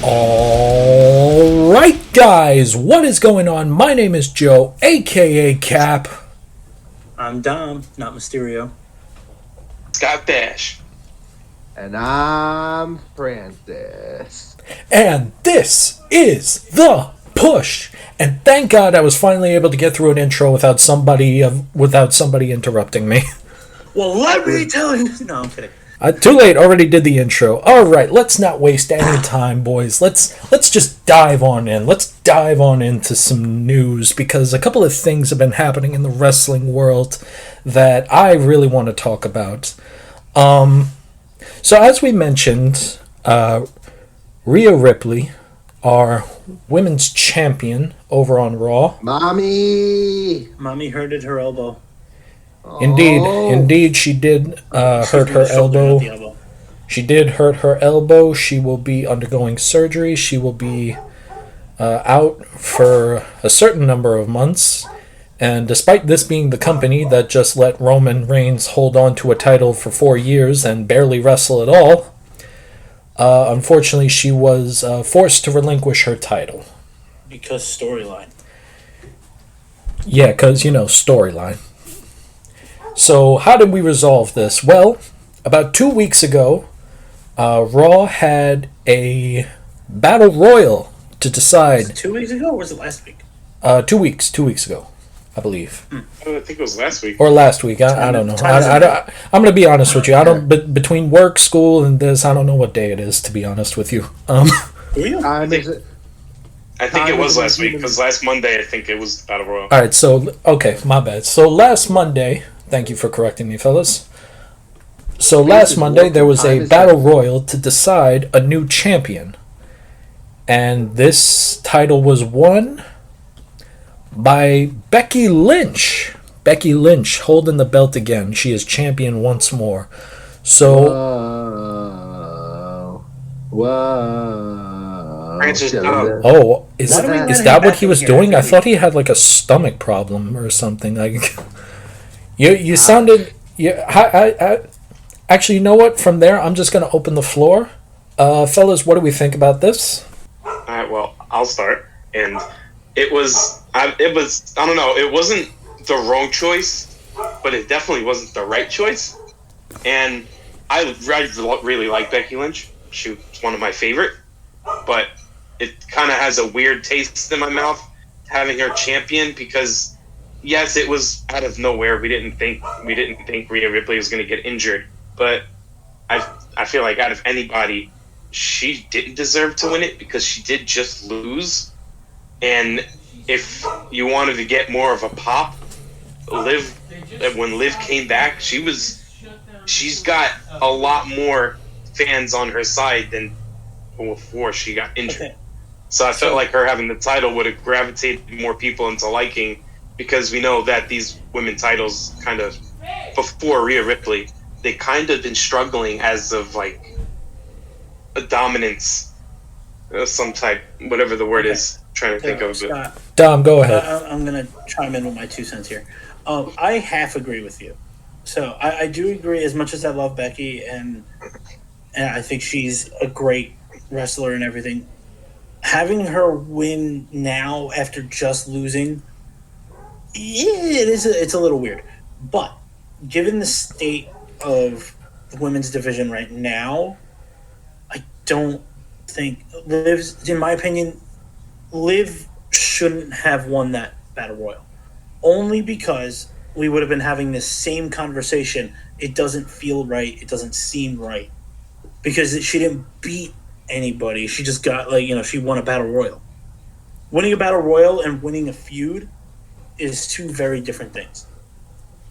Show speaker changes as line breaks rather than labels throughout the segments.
All right, guys, what is going on? My name is Joe, aka Cap.
I'm Dom, not Mysterio.
Scott Dash.
And I'm Francis.
And this is The Push. And thank God I was finally able to get through an intro without somebody interrupting me.
Well, let me tell you. No, I'm kidding.
Too late, already did the intro. All right, let's not waste any time, boys. Let's just dive on in. Let's dive on into some news because a couple of things have been happening in the wrestling world that I really want to talk about. So as we mentioned, Rhea Ripley, our women's champion over on Raw.
Mommy
hurted her elbow.
Indeed, she did hurt her elbow. She did hurt her elbow. She will be undergoing surgery. She will be out for a certain number of months. And despite this being the company that just let Roman Reigns hold on to a title for 4 years and barely wrestle at all, unfortunately she was forced to relinquish her title.
Because storyline.
Yeah, because, storyline. So how did we resolve this? Well, about 2 weeks ago, Raw had a battle royal to decide.
Was it 2 weeks ago or was it last week?
2 weeks. 2 weeks ago, I believe.
I think it was last week.
Or last week. I don't know. I'm going to be honest with you. Between work, school, and this, I don't know what day it is, to be honest with you.
I think it was last week, because last Monday, I think it was Battle Royal.
All right, so, okay, my bad. So last Monday, thank you for correcting me, fellas. So last Monday, there was a battle royal to decide a new champion. And this title was won by Becky Lynch. Becky Lynch holding the belt again. She is champion once more. So...
Whoa.
Francis,
Oh, is that what he was doing? I thought he had like a stomach problem or something. Like, you sounded... Actually, you know what? From there, I'm just going to open the floor. Fellas, what do we think about this?
All right, well, I'll start. And it was, I don't know, it wasn't the wrong choice, but it definitely wasn't the right choice. And I really like Becky Lynch. She was one of my favorite, but it kind of has a weird taste in my mouth having her champion because, yes, it was out of nowhere. We didn't think Rhea Ripley was going to get injured, but I feel like out of anybody, she didn't deserve to win it because she did just lose. And if you wanted to get more of a pop, when Liv came back, she's got a lot more fans on her side than before she got injured. Okay. So I felt like her having the title would have gravitated more people into liking, because we know that these women titles kind of, before Rhea Ripley, they kind of been struggling as of like a dominance, some type, whatever the word is. Trying to think of it.
Dom, go ahead.
I'm going to chime in with my 2 cents here. I half agree with you. So I do agree, as much as I love Becky and I think she's a great wrestler and everything. Having her win now after just losing, it's a little weird. But given the state of the women's division right now, I don't think in my opinion, Liv shouldn't have won that battle royal, only because we would have been having this same conversation. It doesn't feel right. It doesn't seem right because she didn't beat anybody. She just got she won a battle royal. Winning a battle royal and winning a feud is two very different things.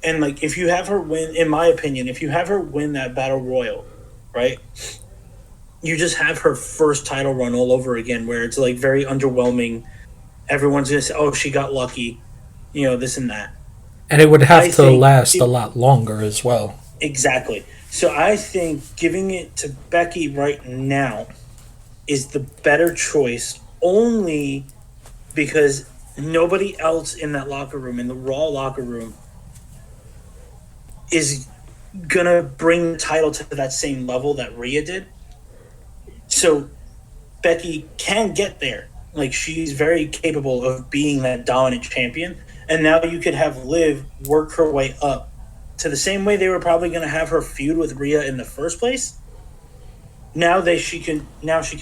And if you have her win, in my opinion, if you have her win that battle royal, right? You just have her first title run all over again, where it's very underwhelming. Everyone's gonna say, "Oh, she got lucky," this and that.
And it would have to last a lot longer as well.
Exactly. So I think giving it to Becky right now is the better choice, only because nobody else in that locker room, in the Raw locker room, is gonna bring the title to that same level that Rhea did. So Becky can get there. Like, she's very capable of being that dominant champion. And now you could have Liv work her way up to the same way they were probably going to have her feud with Rhea in the first place. Now she can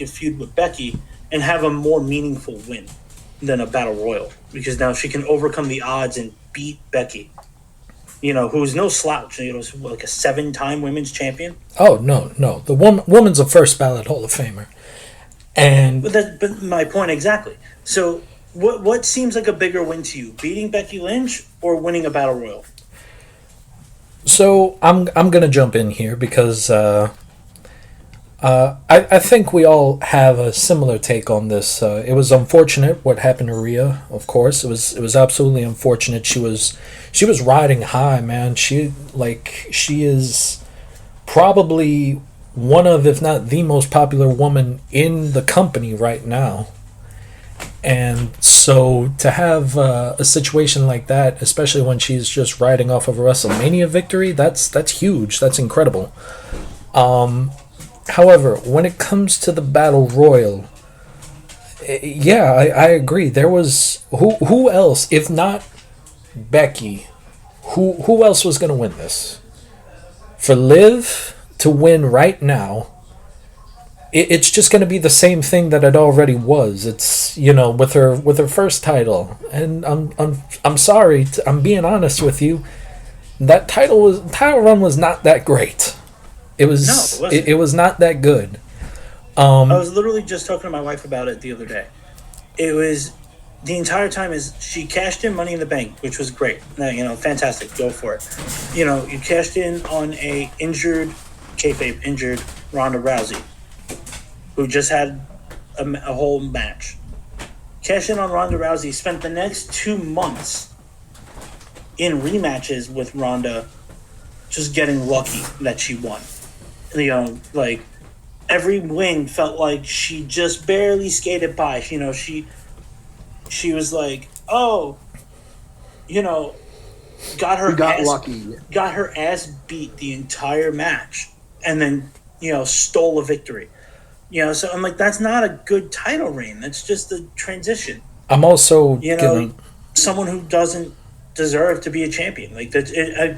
feud with Becky and have a more meaningful win than a battle royal, because now she can overcome the odds and beat Becky. Who's no slouch. Like a 7-time women's champion.
Oh no, the woman's a first ballot Hall of Famer, and
but my point exactly. So what seems like a bigger win to you, beating Becky Lynch or winning a battle royal?
So I'm gonna jump in here because I think we all have a similar take on this. It was unfortunate what happened to Rhea. Of course, it was absolutely unfortunate. She was riding high, man. She is probably one of, if not the most popular woman in the company right now. And so to have a situation like that, especially when she's just riding off of a WrestleMania victory, that's huge. That's incredible. However, when it comes to the Battle Royal, yeah, I agree. There was who else, if not Becky, who else was going to win this? For Liv to win right now, it's just going to be the same thing that it already was. It's with her first title, and I'm sorry, I'm being honest with you. That title run was not that great. It was not that good.
I was literally just talking to my wife about it the other day. It was the entire time she cashed in Money in the Bank, which was great. Fantastic. Go for it. You cashed in on a kayfabe injured Ronda Rousey, who just had a whole match. Cashed in on Ronda Rousey, spent the next 2 months in rematches with Ronda, just getting lucky that she won. Every win felt like she just barely skated by. She was like, got her ass beat the entire match, and then stole a victory. So I'm like, that's not a good title reign. That's just a transition.
I'm also
someone who doesn't deserve to be a champion.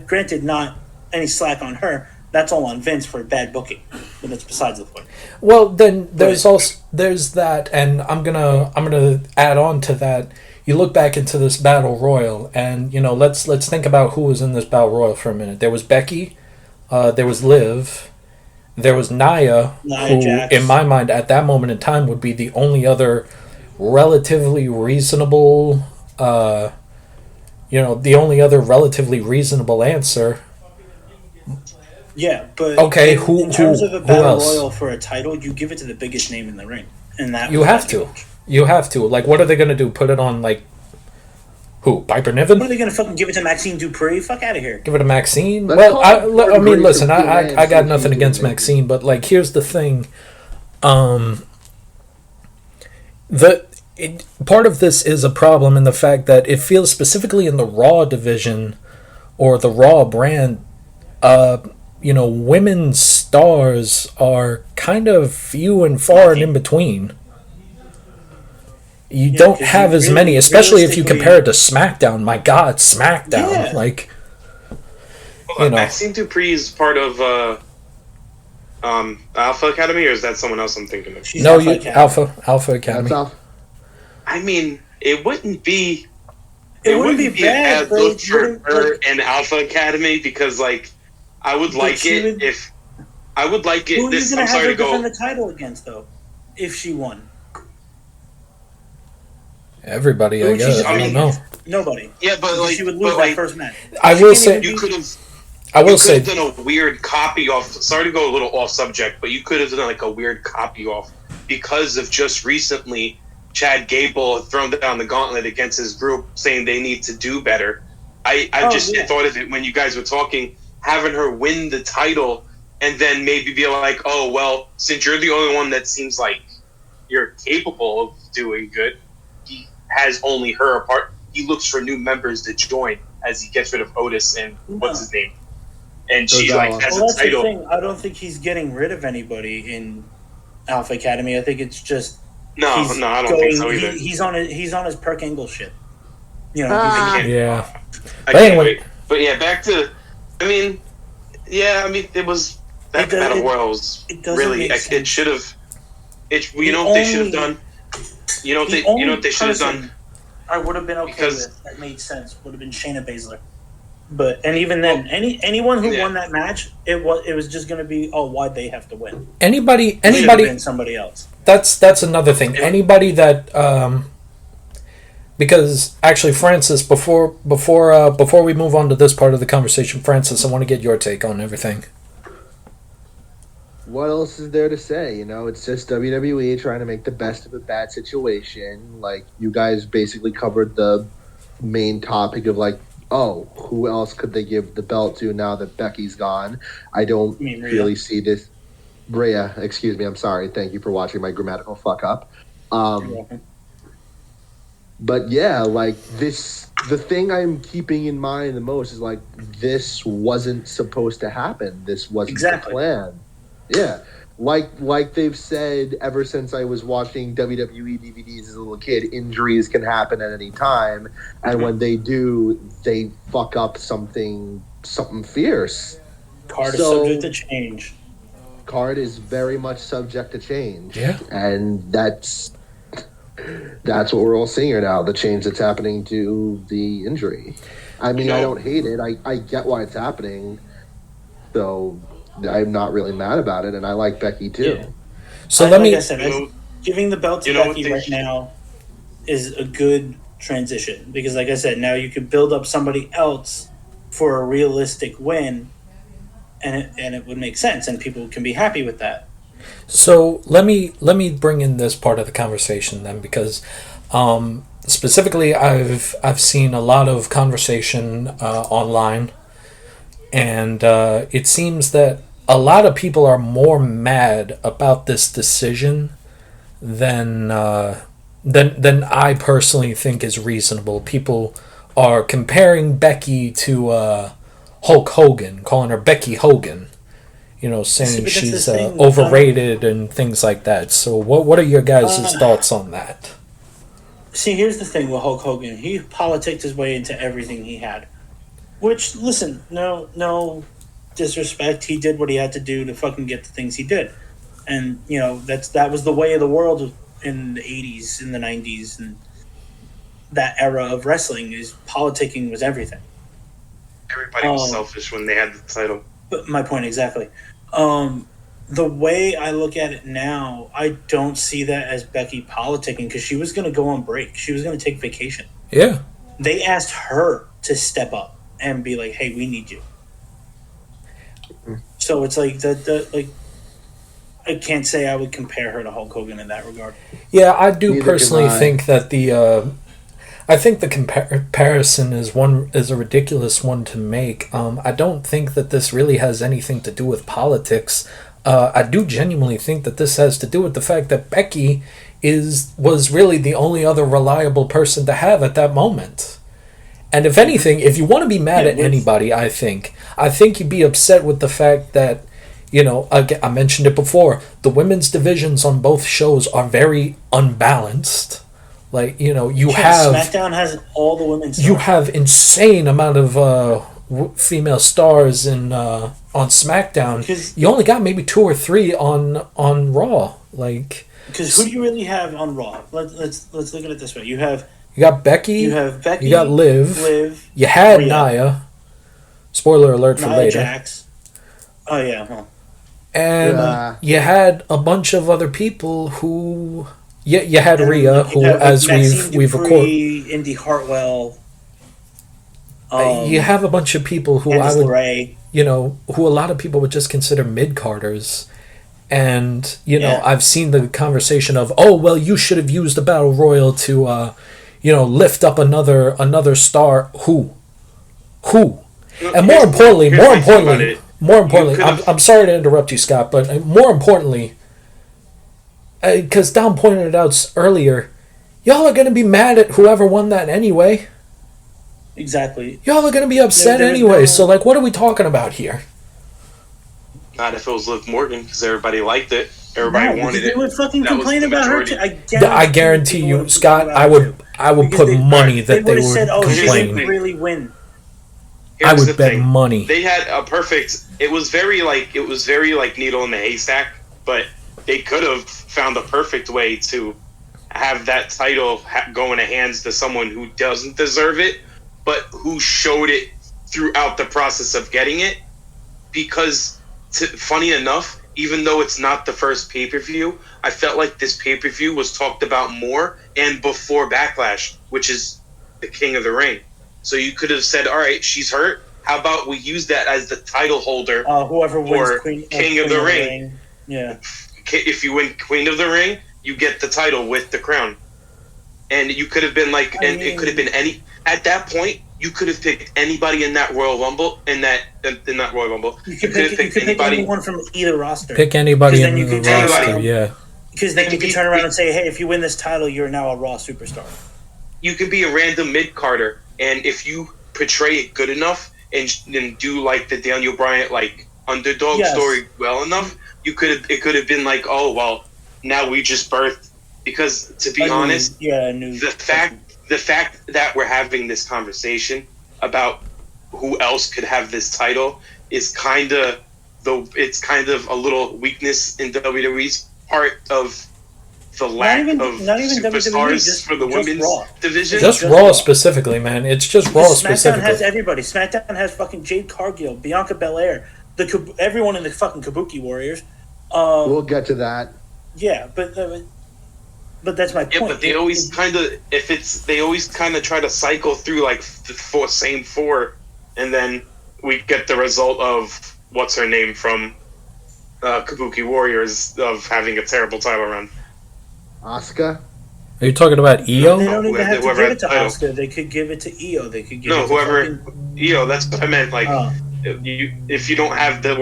Granted, not any slack on her. That's all on Vince for bad booking, but that's besides the point.
Well, then there's that, and I'm gonna add on to that. You look back into this Battle Royal, and let's think about who was in this Battle Royal for a minute. There was Becky, there was Liv, there was Nia who,
Jax.
In my mind, at that moment in time, would be the only other relatively reasonable, the only other relatively reasonable answer.
Yeah, but
okay,
in terms of a battle
else?
royal for a title, you give it to the biggest name in the ring, and that
you have to. You have to. What are they going to do? Put it on who? Piper Niven?
What are they going to fucking give it to Maxine Dupree? Fuck out of here.
Give it to Maxine? I mean, listen, I got nothing against Maxine, but here's the thing. Part of this is a problem in the fact that it feels specifically in the Raw division or the Raw brand. Women's stars are kind of few and far and in between. You don't have as many, especially if you compare it to SmackDown. My God, SmackDown!
Yeah. Maxine Dupree is part of Alpha Academy, or is that someone else I'm thinking of?
No, Alpha Academy.
I mean, it wouldn't be.
It wouldn't be bad,
a bad look for her in Alpha Academy because, I would like it if. I would like it.
Who are you going to have her defend the title against, though, if she won?
Everybody, I guess. I don't know.
Nobody.
Yeah, but
she would lose that first match.
I will say
you could have.
I will say
done a weird copy off. Sorry to go a little off subject, but you could have done a weird copy off because of just recently Chad Gable had thrown down the gauntlet against his group, saying they need to do better. I thought of it when you guys were talking, having her win the title, and then maybe be like, oh well, since you're the only one that seems like you're capable of doing good, he has only her apart. He looks for new members to join as he gets rid of Otis and what's his name. And she has a title.
That's the thing. I don't think he's getting rid of anybody in Alpha Academy. I think it's just
No, I don't think so either.
He's on his Perk Angle shit. You know,
Ah.
Yeah.
I
But
can't
anyway.
wait. But yeah, back to. I mean, it was that battle royal was really. It should have. You know what they should have done. You know what they should have done.
I would have been okay with that made sense. Would have been Shayna Baszler. And even then, anyone who won that match, it was just going to be, why'd they have to win?
Anybody,
been somebody else.
That's another thing. Anybody that because actually, Francis, before we move on to this part of the conversation, Francis, I want to get your take on everything.
What else is there to say? You know, it's just WWE trying to make the best of a bad situation. Like, you guys basically covered the main topic of, like, who else could they give the belt to now that Becky's gone? I don't really see this. Rhea, excuse me, I'm sorry. Thank you for watching my grammatical fuck up. But yeah, like, the thing I'm keeping in mind the most is, like, this wasn't supposed to happen. This wasn't the plan. Yeah. Like they've said ever since I was watching WWE DVDs as a little kid, injuries can happen at any time, and when they do, they fuck up something fierce.
Card is subject to change.
Card is very much subject to change.
Yeah.
And that's what we're all seeing here now, the change that's happening to the injury. I mean, I don't hate it. I get why it's happening. So I'm not really mad about it, and I like Becky too.
Yeah.
So
like I said, giving the belt to Becky right now is a good transition because, like I said, now you can build up somebody else for a realistic win, and it would make sense, and people can be happy with that.
So let me bring in this part of the conversation then, because specifically I've seen a lot of conversation online. And it seems that a lot of people are more mad about this decision than I personally think is reasonable. People are comparing Becky to Hulk Hogan, calling her Becky Hogan. You know, saying she's overrated and things like that. So what are your guys' thoughts on that?
See, here's the thing with Hulk Hogan. He politicked his way into everything he had. Which, listen, no disrespect. He did what he had to do to fucking get the things he did. And, you know, that was the way of the world in the 80s, in the 90s, and that era of wrestling is politicking was everything.
Everybody was selfish when they had the title.
But my point exactly. The way I look at it now, I don't see that as Becky politicking because she was going to go on break. She was going to take vacation.
Yeah.
They asked her to step up and be like, "Hey, we need you." So it's like like I can't say I would compare her to Hulk Hogan in that regard.
Yeah, I do personally think that I think the comparison is a ridiculous one to make. I don't think that this really has anything to do with politics. I do genuinely think that this has to do with the fact that Becky was really the only other reliable person to have at that moment. And if anything, if you want to be mad at anybody, I think you'd be upset with the fact that, you know, I mentioned it before, the women's divisions on both shows are very unbalanced. Like, you know,
SmackDown has all the women's stars.
You have insane amount of female stars on SmackDown. You only got maybe 2 or 3 on Raw. Like,
because who do you really have on Raw? Let's look at it this way. You
got Becky. You got Liv. You had Rhea. Nia. Spoiler alert for later.
Jax. Oh yeah. Huh.
And you had a bunch of other people who. You had Rhea, who, as we've recorded,
Indy Hartwell.
You have a bunch of people who
Candice LeRae.
Who a lot of people would just consider mid-carders. And, I've seen the conversation of, you should have used the Battle Royal to, lift up another star. Who? And more importantly, I'm sorry to interrupt you, Scott, but more importantly, because Dom pointed it out earlier, y'all are going to be mad at whoever won that anyway.
Exactly.
Y'all are going to be upset anyway, so, what are we talking about here?
Not if it was Liv Morgan, because everybody liked it. Everybody wanted
they
it.
would fucking
That was
complain
the
about her.
majority.
I guarantee you, Scott. I would put money that they would
said, "Oh, she
complain.
didn't really win."
I would bet money.
They had a perfect. It was very like needle in the haystack, but they could have found the perfect way to have that title go into hands to someone who doesn't deserve it, but who showed it throughout the process of getting it. Because, funny enough, even though it's not the first pay-per-view, I felt like this pay-per-view was talked about more and before Backlash, which is the King of the Ring. So you could have said, all right, she's hurt. How about we use that as the title holder
whoever wins
King of the Ring.
Yeah.
If you win Queen of the Ring, you get the title with the crown. And you could have been like, it could have been any, at that point, you could have picked anybody in that Royal Rumble, in that Royal Rumble.
You could pick anyone from either roster.
Pick anybody in the roster, yeah.
Because then you could turn around and say, hey, if you win this title, you're now a Raw superstar.
You could be a random mid-carder, and if you portray it good enough and do like the Daniel Bryan like underdog story well enough, it could have been like, oh well, now we just birthed. Because to be honest, the fact that we're having this conversation about who else could have this title is kind of a little weakness in WWE's part of the lack of superstars for the women's division.
Just Raw specifically, man. It's just Raw specifically.
SmackDown has everybody. SmackDown has fucking Jade Cargill, Bianca Belair, everyone in the fucking Kabuki Warriors.
We'll get to that.
Yeah, but that's my point.
Yeah, but they always kind of try to cycle through like the same four, and then we get the result of what's her name from Kabuki Warriors of having a terrible title run.
Asuka?
Are you talking about Io?
They don't even have to give it to Asuka. They could give it to Io. They could give it to
whoever. Io, that's what I meant. Like, if you don't have the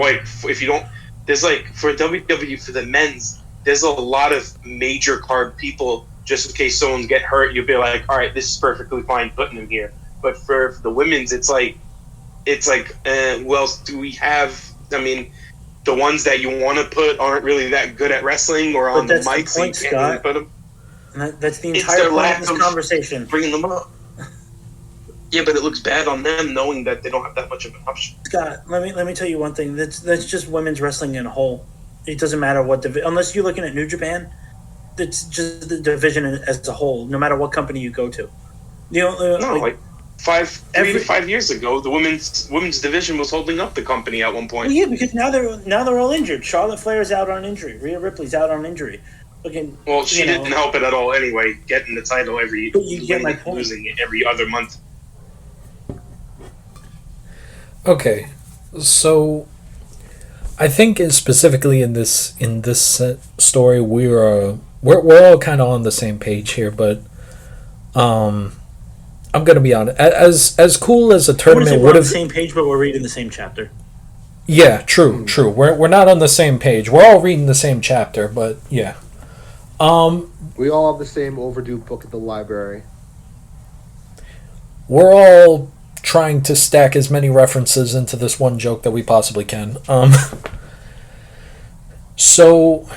there's like for WWE for the men's, there's a lot of major card people. Just in case someone get hurt, you'll be like, all right, this is perfectly fine putting them here. But for the women's, it's like, who else do we have? I mean, the ones that you want to put aren't really that good at wrestling or on the mic, so you can't really put them.
And that's the entire point of this conversation.
Bringing them up. Yeah, but it looks bad on them knowing that they don't have that much of an option.
Scott, let me tell you one thing. That's just women's wrestling in a whole. It doesn't matter what unless you're looking at New Japan. It's just the division as a whole. No matter what company you go to.
Like 3 to 5 years ago, the women's division was holding up the company at one point.
Well, yeah, because now they're all injured. Charlotte Flair's out on injury. Rhea Ripley's out on injury.
Well, she didn't help it at all anyway. Getting the title losing it every other month.
Okay, so I think specifically in this story we're all kind of on the same page here, but I'm gonna be honest. As cool as a tournament would have,
on the same page, but we're reading the same chapter.
Yeah, true. We're not on the same page. We're all reading the same chapter, but yeah.
We all have the same overdue book at the library.
We're all trying to stack as many references into this one joke that we possibly can. So,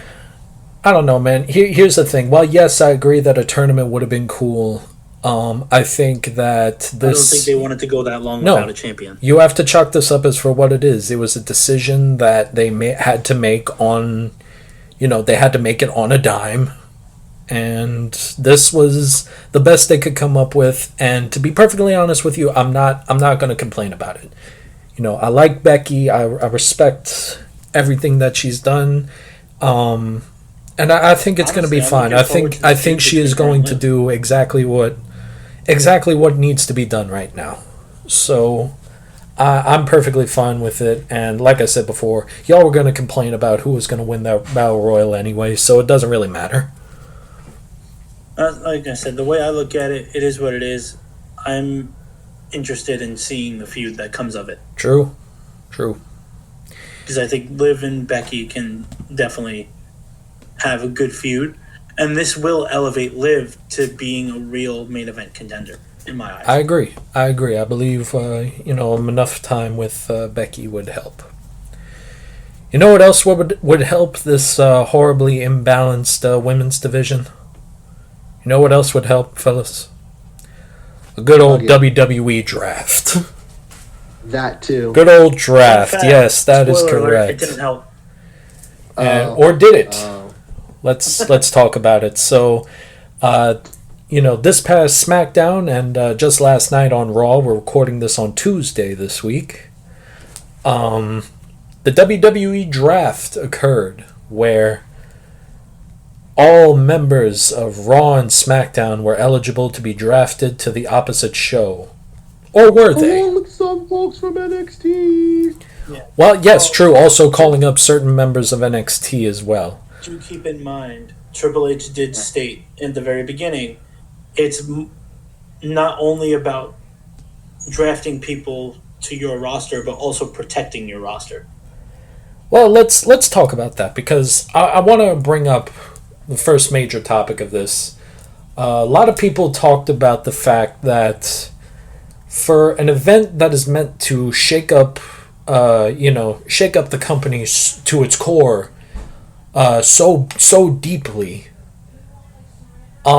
I don't know, man. Here's the thing. While, yes, I agree that a tournament would have been cool, I think that this... I
don't think they wanted to go that long without a champion.
You have to chalk this up as for what it is. It was a decision that they had to make on... they had to make it on a dime. And this was the best they could come up with. And to be perfectly honest with you, I'm not going to complain about it. I like Becky. I respect everything that she's done. And I think it's going to be fine. I think she is going to do exactly what needs to be done right now. So I'm perfectly fine with it. And like I said before, y'all were going to complain about who was going to win that Battle Royal anyway, so it doesn't really matter.
Like I said, the way I look at it, it is what it is. I'm interested in seeing the feud that comes of it.
True.
Because I think Liv and Becky can definitely have a good feud. And this will elevate Liv to being a real main event contender, in my eyes.
I agree. I believe, enough time with Becky would help. You know what else would help this horribly imbalanced women's division? You know what else would help, fellas? A good old WWE draft.
That too.
Good old draft. Yes, that is
Spoiler alert,
correct.
it didn't help.
Or did it? Let's talk about it. So, this past SmackDown and just last night on Raw, we're recording this on Tuesday this week. The WWE Draft occurred, where all members of Raw and SmackDown were eligible to be drafted to the opposite show. Or were they?
Along with some folks from NXT.
Yeah. Well, yes, true. Also calling up certain members of NXT as well.
Do keep in mind, Triple H did state in the very beginning, it's not only about drafting people to your roster, but also protecting your roster.
Well, let's talk about that, because I want to bring up the first major topic of this. A lot of people talked about the fact that for an event that is meant to shake up the company to its core, so deeply, a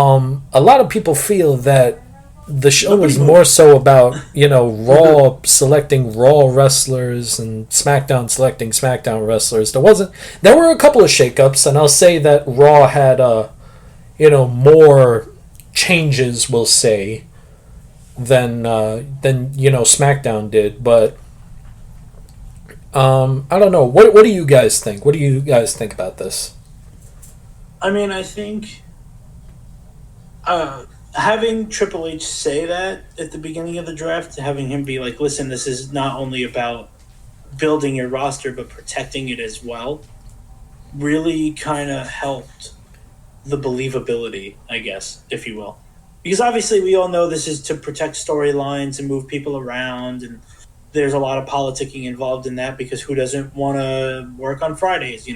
lot of people feel that the show is more so about, Raw selecting Raw wrestlers and SmackDown selecting SmackDown wrestlers. There were a couple of shakeups, and I'll say that Raw had more changes, we'll say, than SmackDown did. But I don't know. What do you guys think? What do you guys think about this?
I mean, I think having Triple H say that at the beginning of the draft, having him be like, listen, this is not only about building your roster, but protecting it as well, really kind of helped the believability, I guess, if you will. Because obviously we all know this is to protect storylines and move people around, and there's a lot of politicking involved in that, because who doesn't want to work on Fridays,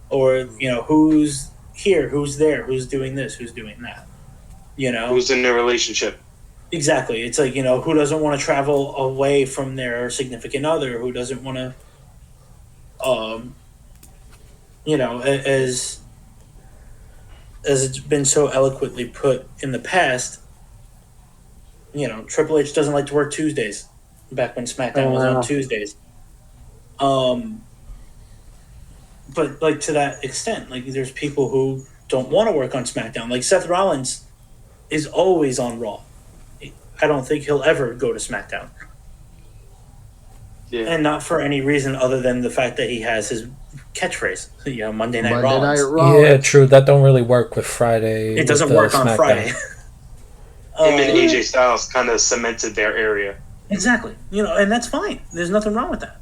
or, who's here, who's there, who's doing this, who's doing that.
Who's in a relationship?
Exactly. It's like, who doesn't want to travel away from their significant other? Who doesn't want to, as it's been so eloquently put in the past, Triple H doesn't like to work Tuesdays, back when SmackDown was on Tuesdays. But, like, to that extent, like, there's people who don't want to work on SmackDown. Like, Seth Rollins is always on Raw. I don't think he'll ever go to SmackDown.
Yeah.
And not for any reason other than the fact that he has his catchphrase, Monday Night Raw.
Yeah, true. That don't really work with Friday.
It doesn't work on Friday.
Him and AJ Styles kind of cemented their area.
Exactly. And that's fine. There's nothing wrong with that.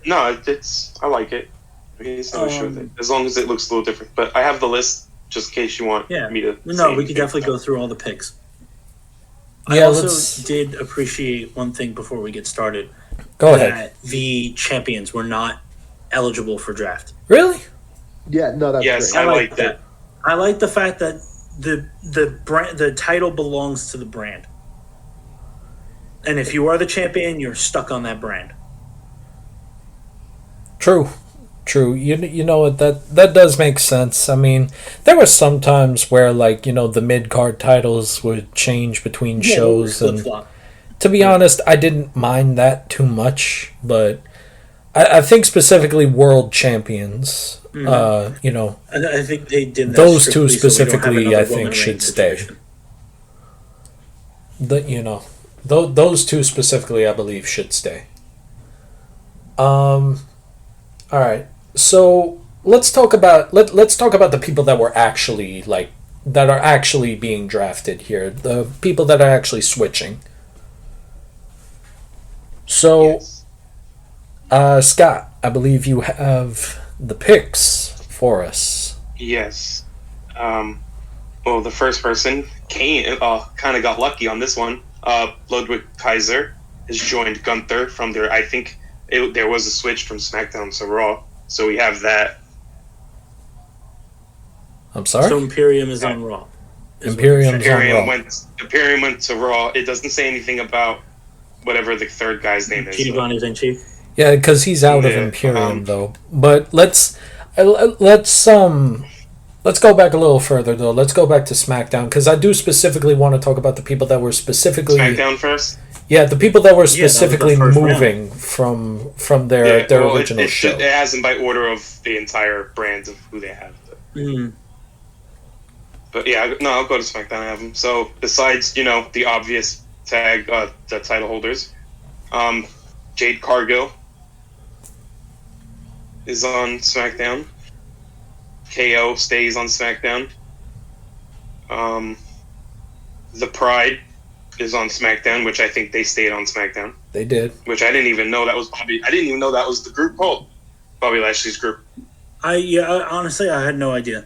No, I like it. I mean, it's no issue with it, as long as it looks a little different. But I have the list just in case you want me to.
No, we could definitely go through all the picks.
Yeah,
I also did appreciate one thing before we get started.
Go ahead.
The champions were not eligible for draft.
Really?
Yeah, no, that's
great.
I like that. I like the fact that the title belongs to the brand. And if you are the champion, you're stuck on that brand.
True. You know what, that does make sense. I mean, there were some times where, like, the mid-card titles would change between shows, and to be honest, I didn't mind that too much, but I think specifically world champions,
I think they did that
those two specifically, I think, should stay. Those two specifically, I believe, should stay. All right. So let's talk about the people that were actually that are actually being drafted here. The people that are actually switching. So, yes. Scott, I believe you have the picks for us.
Yes. Well, the first person, Kane, kind of got lucky on this one. Ludwig Kaiser has joined Gunther from there. I think there was a switch from SmackDown to Raw. So we have that.
I'm sorry?
So Imperium is on Raw.
Imperium
went to Raw. It doesn't say anything about whatever the third guy's name is.
Giovanni Vinci.
Yeah, because he's out of Imperium though. But let's go back a little further though. Let's go back to SmackDown because I do specifically want to talk about the people that were specifically
SmackDown first.
Yeah, the people that were specifically
that was the
moving from their original show.
It has them by order of the entire brand of who they have. But yeah, no, I'll go to SmackDown. I have them. So besides, the obvious tag, the title holders, Jade Cargill is on SmackDown. KO stays on SmackDown. The Pride is on SmackDown, which I think they stayed on SmackDown.
They did.
Which I didn't even know that was Bobby. I didn't even know that was the group called Bobby Lashley's group.
Honestly, I had no idea.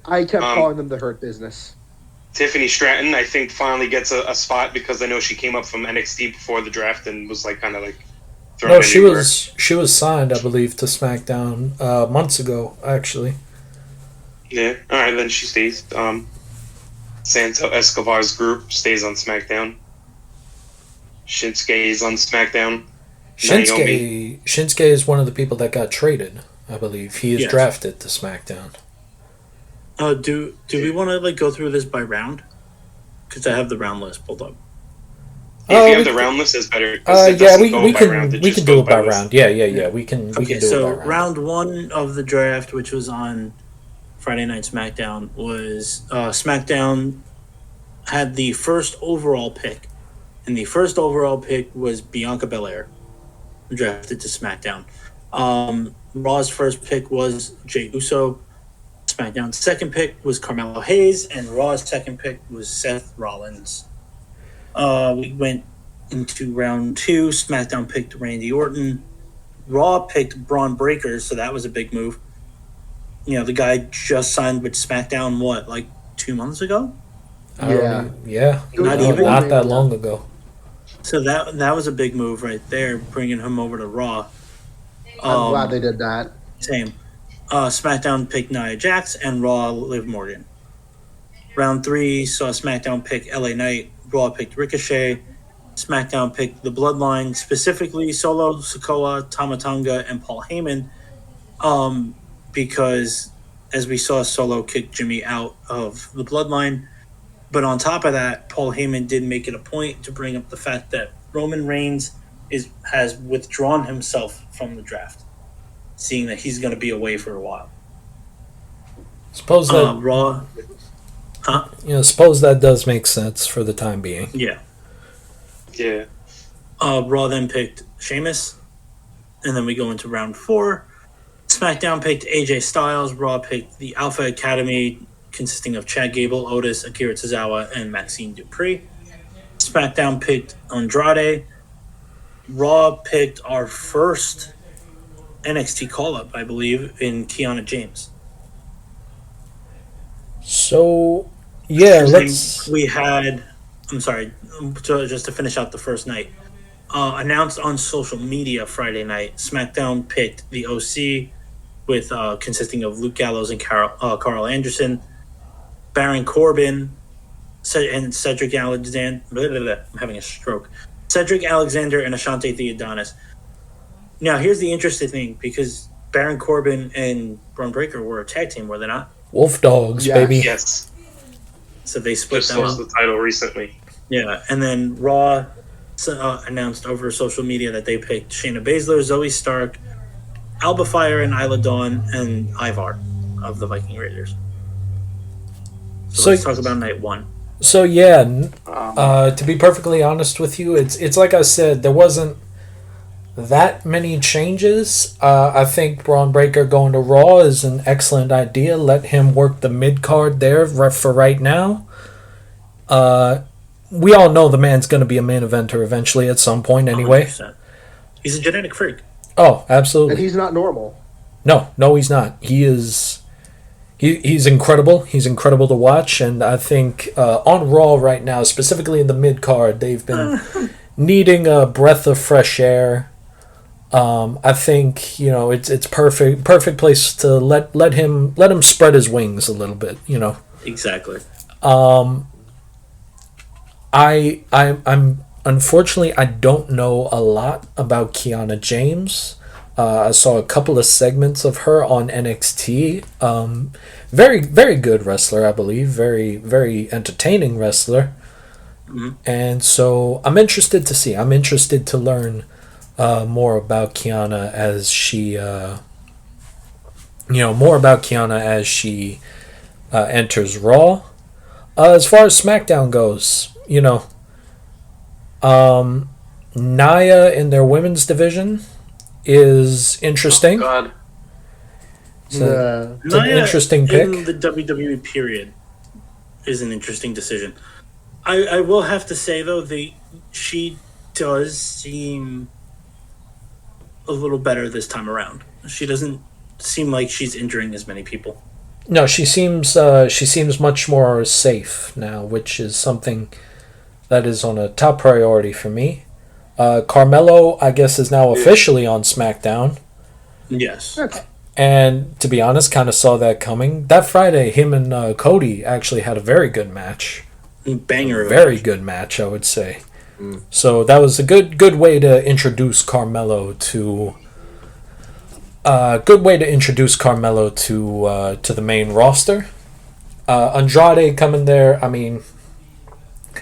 I kept calling them the Hurt Business.
Tiffany Stratton, I think, finally gets a spot because I know she came up from NXT before the draft and was kind of thrown.
No, she was signed, I believe, to SmackDown months ago, actually.
Yeah. All right, then she stays. Santo Escobar's group stays on SmackDown. Shinsuke is on SmackDown.
Shinsuke is one of the people that got traded, I believe. He is drafted to SmackDown.
Do we want to go through this by round? Because I have the round list pulled up.
If you have the round list, it's better.
Yeah, we can do it by round. Yeah. We can do it by round.
Round one of the draft, which was on Friday Night SmackDown, was SmackDown had the first overall pick, and the first overall pick was Bianca Belair, drafted to SmackDown. Raw's first pick was Jey Uso. SmackDown's second pick was Carmelo Hayes, and Raw's second pick was Seth Rollins. We went into round two. SmackDown picked Randy Orton. Raw picked Braun Breaker, so that was a big move. The guy just signed with SmackDown, 2 months ago?
Yeah.
Not
that long ago.
So that was a big move right there, bringing him over to Raw.
I'm glad they did that.
Same. SmackDown picked Nia Jax and Raw Liv Morgan. Round three saw SmackDown pick LA Knight. Raw picked Ricochet. SmackDown picked the Bloodline, specifically Solo Sikoa, Tama Tonga, and Paul Heyman. Because as we saw, Solo kick Jimmy out of the Bloodline. But on top of that, Paul Heyman did make it a point to bring up the fact that Roman Reigns has withdrawn himself from the draft, seeing that he's going to be away for a while.
Suppose that
Raw,
suppose that does make sense for the time being.
Yeah.
Yeah.
Raw then picked Sheamus, and then we go into round four. SmackDown picked AJ Styles. Raw picked the Alpha Academy, consisting of Chad Gable, Otis, Akira Tozawa, and Maxine Dupree. SmackDown picked Andrade. Raw picked our first NXT call-up, I believe, in Kiana James.
So, yeah,
We had, just to finish out the first night, announced on social media Friday night, SmackDown picked the OC with consisting of Luke Gallows and Carl Anderson, Baron Corbin, and Cedric Alexander. I'm having a stroke. Cedric Alexander and Ashante Theodonis. Now, here's the interesting thing, because Baron Corbin and Braun Breaker were a tag team, were they not?
Wolf Dogs, baby.
Yes.
So they split
just
them
lost
up.
The title recently.
Yeah, and then Raw announced over social media that they picked Shayna Baszler, Zoe Stark, Alba Fire, and Isla Dawn, and Ivar of the Viking Raiders. So let's talk about night one.
So yeah, to be perfectly honest with you, it's like I said, there wasn't that many changes. I think Braun Breaker going to Raw is an excellent idea. Let him work the mid card there for right now. We all know the man's going to be a main eventer eventually at some point anyway.
100%. He's a genetic freak.
Oh, absolutely.
And he's not normal.
No, he's not. He is. He's incredible. He's incredible to watch, and I think on Raw right now, specifically in the mid card, they've been needing a breath of fresh air. I think it's perfect place to let him spread his wings a little bit.
Exactly.
I'm unfortunately, I don't know a lot about Kiana James. I saw a couple of segments of her on NXT. Very, very good wrestler, I believe. Very, very entertaining wrestler.
Mm-hmm.
And so I'm interested to see. I'm interested to learn more about Kiana as she, enters Raw. As far as SmackDown goes, Nia in their women's division is interesting.
Oh, God.
It's an interesting pick.
In the WWE period is an interesting decision. I will have to say, though, she does seem a little better this time around. She doesn't seem like she's injuring as many people.
No, she seems much more safe now, which is something that is on a top priority for me. Carmelo, I guess, is now officially on SmackDown.
Yes.
And to be honest, kind of saw that coming. That Friday, him and Cody actually had a very good match.
Banger.
Very good match, I would say. So that was a good way to introduce Carmelo to. Good way to introduce Carmelo to the main roster. Andrade coming there. I mean,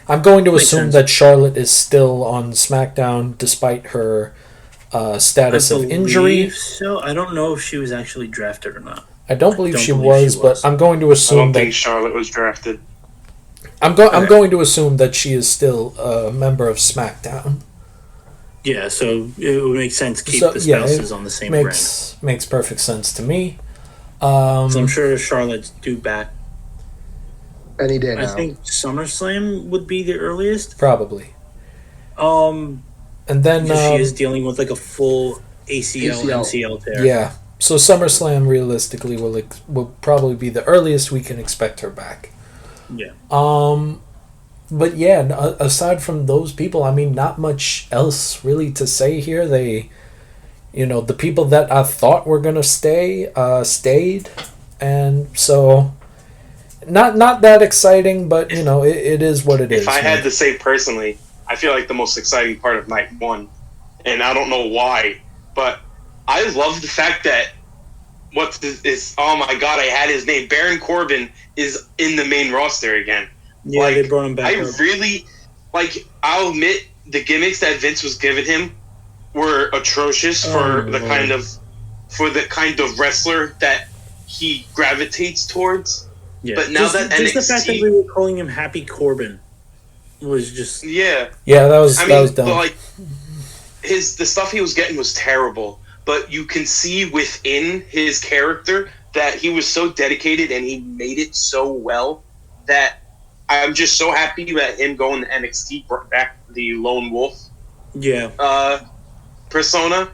I'm going to assume that Charlotte is still on SmackDown despite her status of injury.
So I don't know if she was actually drafted or not.
I don't believe she was, but I'm going to assume
I don't think Charlotte was drafted.
I'm going to assume that she is still a member of SmackDown.
Yeah, so it would make sense to keep the spouses on the same brand.
Makes perfect sense to me.
So I'm sure Charlotte's due back
any day now.
I think SummerSlam would be the earliest.
Probably.
And
then
she is dealing with like a full ACL. MCL tear.
Yeah. So SummerSlam realistically will probably be the earliest we can expect her back.
Yeah.
But yeah, aside from those people, I mean, not much else really to say here. They, the people that I thought were gonna stay, stayed, and so not that exciting. But it is what it is.
If I had to say personally, I feel like the most exciting part of night one, and I don't know why, but I love the fact that oh my God, I had his name. Baron Corbin is in the main roster again.
Yeah, they brought him back.
I'll admit the gimmicks that Vince was giving him were atrocious for the kind of wrestler that he gravitates towards.
Yeah.
But now that NXT,
the fact that we were calling him Happy Corbin was just
that was dumb.
But the stuff he was getting was terrible. But you can see within his character that he was so dedicated and he made it so well that I'm just so happy that him going to NXT brought back the Lone Wolf persona,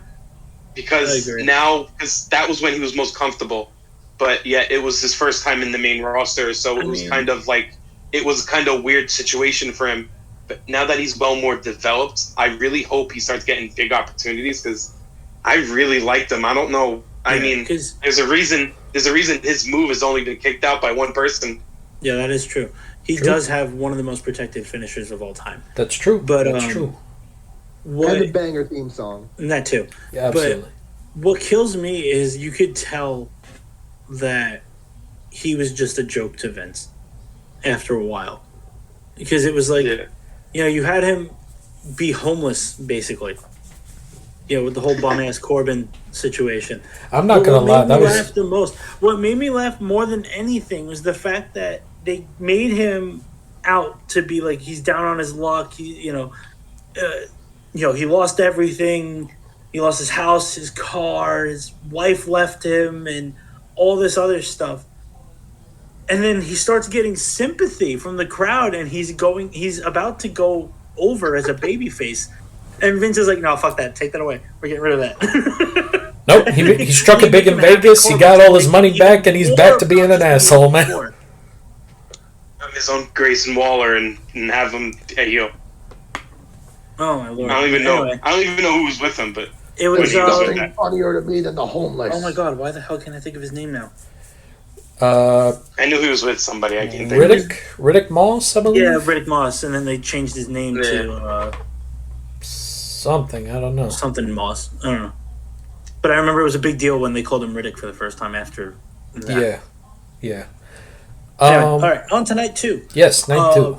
because that was when he was most comfortable. But yeah, it was his first time in the main roster, so it was kind of a weird situation for him. But now that he's more developed, I really hope he starts getting big opportunities, because I really liked him. I don't know. I mean, there's a reason his move has only been kicked out by one person.
Yeah, that is true. He does have one of the most protected finishers of all time.
That's true.
But
that's true.
And the banger theme song.
And that too.
Yeah, absolutely.
But what kills me is you could tell that he was just a joke to Vince after a while. Because it was like, you had him be homeless, basically. With the whole bum-ass Corbin situation.
I'm not going to lie.
What made me laugh more than anything was the fact that they made him out to be like he's down on his luck. He lost everything. He lost his house, his car, his wife left him, and all this other stuff. And then he starts getting sympathy from the crowd, and he's about to go over as a babyface. And Vince is like, no, fuck that. Take that away. We're getting rid of that.
Nope. He struck it big in Vegas. He got all his money back, and he's back to being an asshole, man.
His own Grayson Waller and have him heel.
Oh my lord!
I don't even know.
Anyway.
I don't even know who was with him, but
it was
nothing funnier to me than the homeless.
Oh my god! Why the hell can't I think of his name now?
I knew he was with somebody. I can't think.
Riddick Moss, I believe.
Yeah, Riddick Moss, and then they changed his name to
something. I don't know.
Something Moss. I don't know. But I remember it was a big deal when they called him Riddick for the first time after that.
Yeah.
Anyway, all right, on to night 2.
Yes, night 2.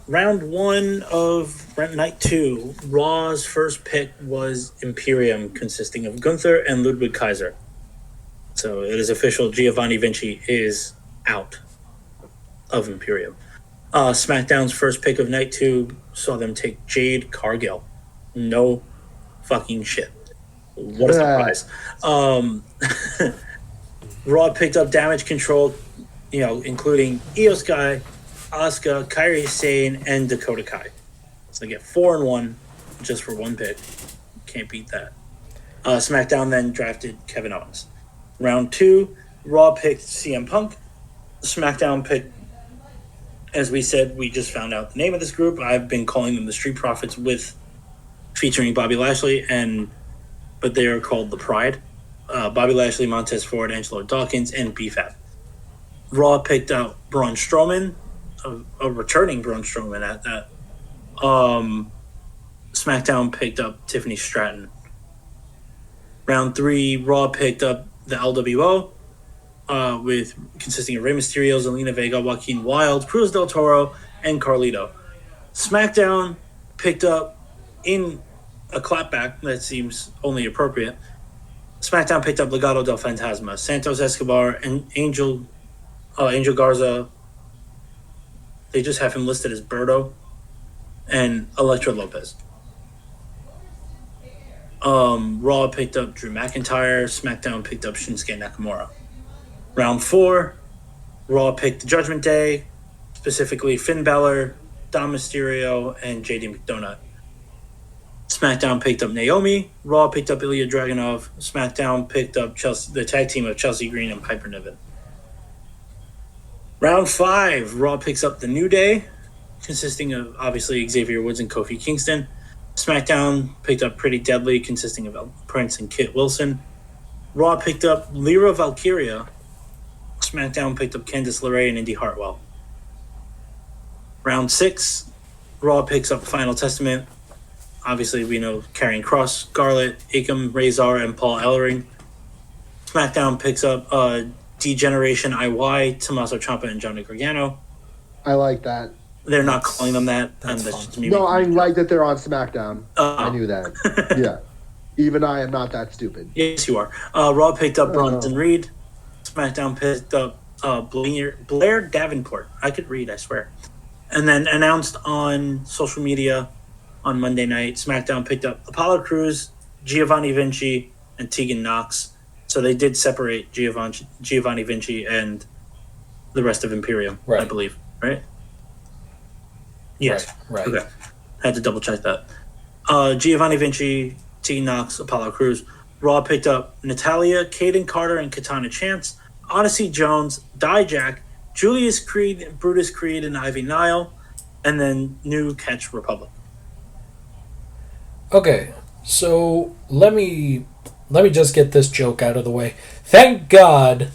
Round 1 of night 2, Raw's first pick was Imperium, consisting of Gunther and Ludwig Kaiser. So it is official, Giovanni Vinci is out of Imperium. SmackDown's first pick of night 2 saw them take Jade Cargill. No fucking shit. What a surprise. Raw picked up Damage Control, including Io Sky, Asuka, Kairi Sane, and Dakota Kai. So they get 4 and 1 just for one pick. Can't beat that. SmackDown then drafted Kevin Owens. Round 2, Raw picked CM Punk. SmackDown picked, as we said, we just found out the name of this group. I've been calling them the Street Profits featuring Bobby Lashley, but they are called the Pride. Bobby Lashley, Montez Ford, Angelo Dawkins, and BFAB. Raw picked out Braun Strowman, a returning Braun Strowman at that. SmackDown picked up Tiffany Stratton. Round 3, Raw picked up the LWO, consisting of Rey Mysterio, Zelina Vega, Joaquin Wilde, Cruz del Toro, and Carlito. SmackDown picked up, in a clapback that seems only appropriate, SmackDown picked up Legado del Fantasma, Santos Escobar, and Angel Garza. They just have him listed as Birdo, and Elektra Lopez. Raw picked up Drew McIntyre. SmackDown picked up Shinsuke Nakamura. Round 4, Raw picked the Judgment Day, specifically Finn Balor, Dom Mysterio, and JD McDonough. SmackDown picked up Naomi. Raw picked up Ilya Dragunov. SmackDown picked up the tag team of Chelsea Green and Piper Niven. Round 5, Raw picks up the New Day, consisting of obviously Xavier Woods and Kofi Kingston. SmackDown picked up Pretty Deadly, consisting of Prince and Kit Wilson. Raw picked up Lyra Valkyria. SmackDown picked up Candice LeRae and Indy Hartwell. Round 6, Raw picks up Final Testament. Obviously, we know Karrion Kross, Scarlett, Akam, Razor, and Paul Ellering. SmackDown picks up D-Generation IY, Tommaso Ciampa, and Johnny Gargano.
I like that.
They're not calling them that.
That's just
me.
No, I like that they're on SmackDown. I knew that. Yeah. Even I am not that stupid.
Yes, you are. Raw picked up Bronson Reed. SmackDown picked up Blair Davenport. I could read, I swear. And then announced on social media on Monday night, SmackDown picked up Apollo Crews, Giovanni Vinci, and Tegan Knox. So they did separate Giovanni Vinci and the rest of Imperium, right. I believe. Right? Yes.
Right.
Okay. Had to double check that. Giovanni Vinci, Tegan Knox, Apollo Crews. Raw picked up Natalia, Kaden Carter, and Katana Chance, Odyssey Jones, Dijak, Julius Creed, Brutus Creed, and Ivy Nile, and then New Catch Republic.
Okay, so let me just get this joke out of the way. Thank God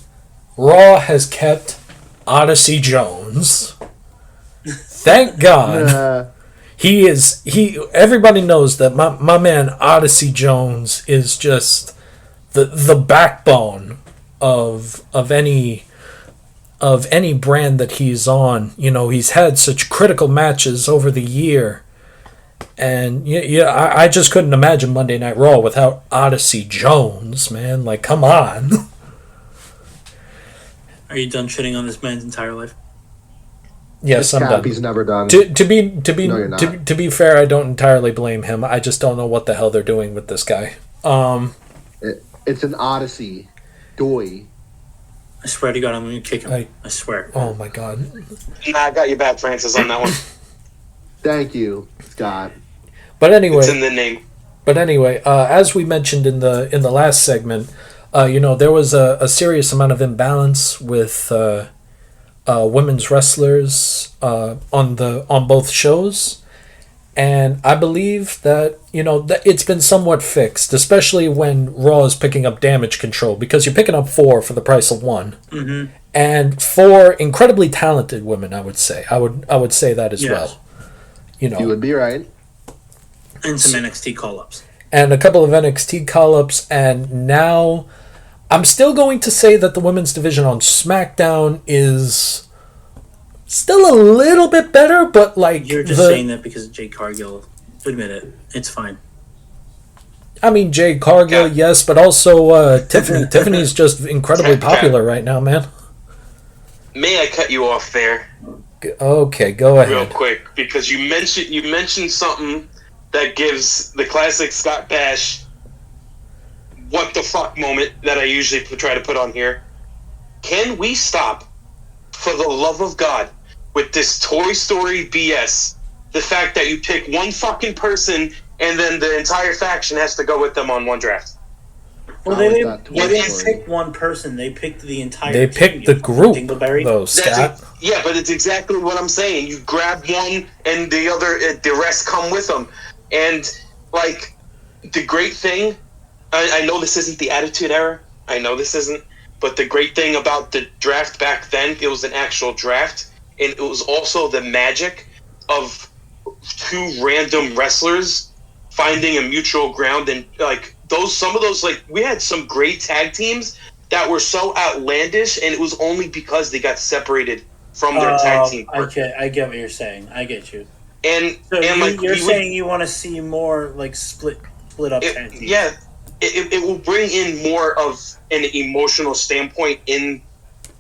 Raw has kept Odyssey Jones. Thank God. Everybody knows that my man Odyssey Jones is just the backbone of any brand that he's on. You know, he's had such critical matches over the year. And I just couldn't imagine Monday Night Raw without Odyssey Jones, man. Like, come on.
Are you done shitting on this man's entire life?
Yes, I'm done.
He's never done.
To be fair, I don't entirely blame him. I just don't know what the hell they're doing with this guy.
It's an Odyssey. Doy.
I swear to God, I'm going to kick him. I swear.
Oh my God.
Nah, I got you back, Francis, on that one.
Thank you, Scott.
But anyway,
it's in the name.
But anyway, as we mentioned in the last segment, there was a serious amount of imbalance with women's wrestlers on both shows, and I believe that that it's been somewhat fixed, especially when Raw is picking up Damage Control, because you're picking up 4 for the price of 1, and 4 incredibly talented women. I would say that as well.
You would be right.
And some NXT call-ups.
And a couple of NXT call-ups, and now I'm still going to say that the women's division on SmackDown is still a little bit better, but like...
You're just saying that because of Jade Cargill. Admit it. It's fine.
I mean, Jade Cargill, yes, but also Tiffany. Tiffany's just incredibly popular right now, man.
May I cut you off there?
Okay, go ahead.
Real quick, because you mentioned something that gives the classic Scott Bash what the fuck moment that I usually try to put on here. Can we stop, for the love of God, with this Toy Story BS? The fact that you pick one fucking person and then the entire faction has to go with them on one draft.
Well, they didn't pick one person. They picked the entire
team. They picked the group, though, Scott.
Yeah, but it's exactly what I'm saying. You grab one and the rest come with them. And, like, the great thing, I know this isn't the Attitude Era. I know this isn't. But the great thing about the draft back then, it was an actual draft. And it was also the magic of two random wrestlers finding a mutual ground. And, like, some of those, like, we had some great tag teams that were so outlandish, and it was only because they got separated from their tag team.
I get what you're saying. I get you.
And
you're saying you want to see more like split up tag teams.
Yeah, it will bring in more of an emotional standpoint in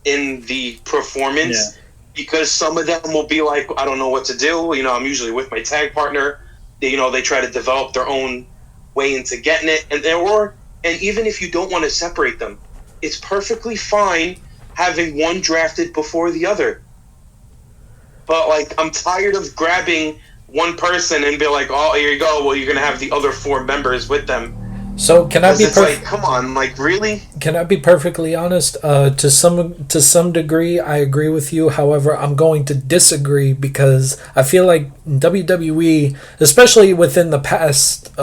the performance, because some of them will be like, I don't know what to do. You know, I'm usually with my tag partner. They try to develop their own way into getting it, and even if you don't want to separate them, it's perfectly fine having one drafted before the other. But, like, I'm tired of grabbing one person and be like, oh, here you go. Well, you're going to have the other four members with them.
So, can I be
like, come on, like, really?
Can I be perfectly honest? To some degree, I agree with you. However, I'm going to disagree because I feel like WWE, especially within the past,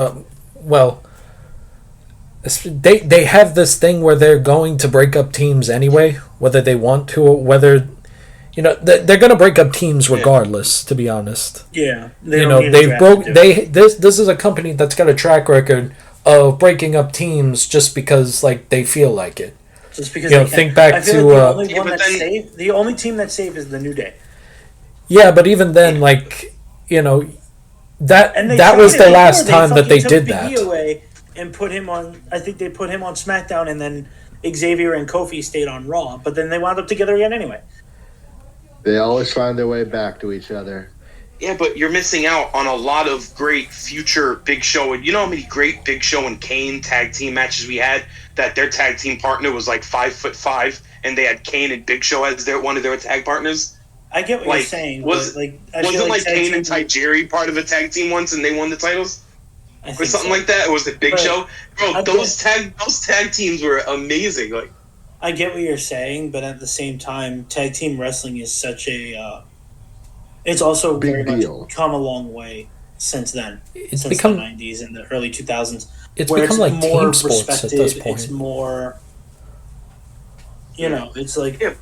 they have this thing where they're going to break up teams anyway, whether they want to or whether... they're going to break up teams regardless. To be honest,
yeah.
This is a company that's got a track record of breaking up teams just because, like, they feel like it.
Just because
think back to
the only team that's safe is the New Day.
Yeah, but even then, like, that was the last time that they did that.
Away and put him on. I think they put him on SmackDown, and then Xavier and Kofi stayed on Raw. But then they wound up together again anyway.
They always find their way back to each other.
Yeah, but you're missing out on a lot of great future Big Show. And you know how many great Big Show and Kane tag team matches we had that their tag team partner was like 5'5", and they had Kane and Big Show as one of their tag partners?
I get what you're saying.
Wasn't Kane and Tajiri part of a tag team once and they won the titles? Or something like that? It was the Big Show? Bro, those tag teams were amazing. Like,
I get what you're saying, but at the same time, tag team wrestling is such a... it's also
big
very
deal.
Much come a long way since then.
Since
the 90s and the early 2000s.
It's become like team sports at this point.
It's more... it's like...
Yeah.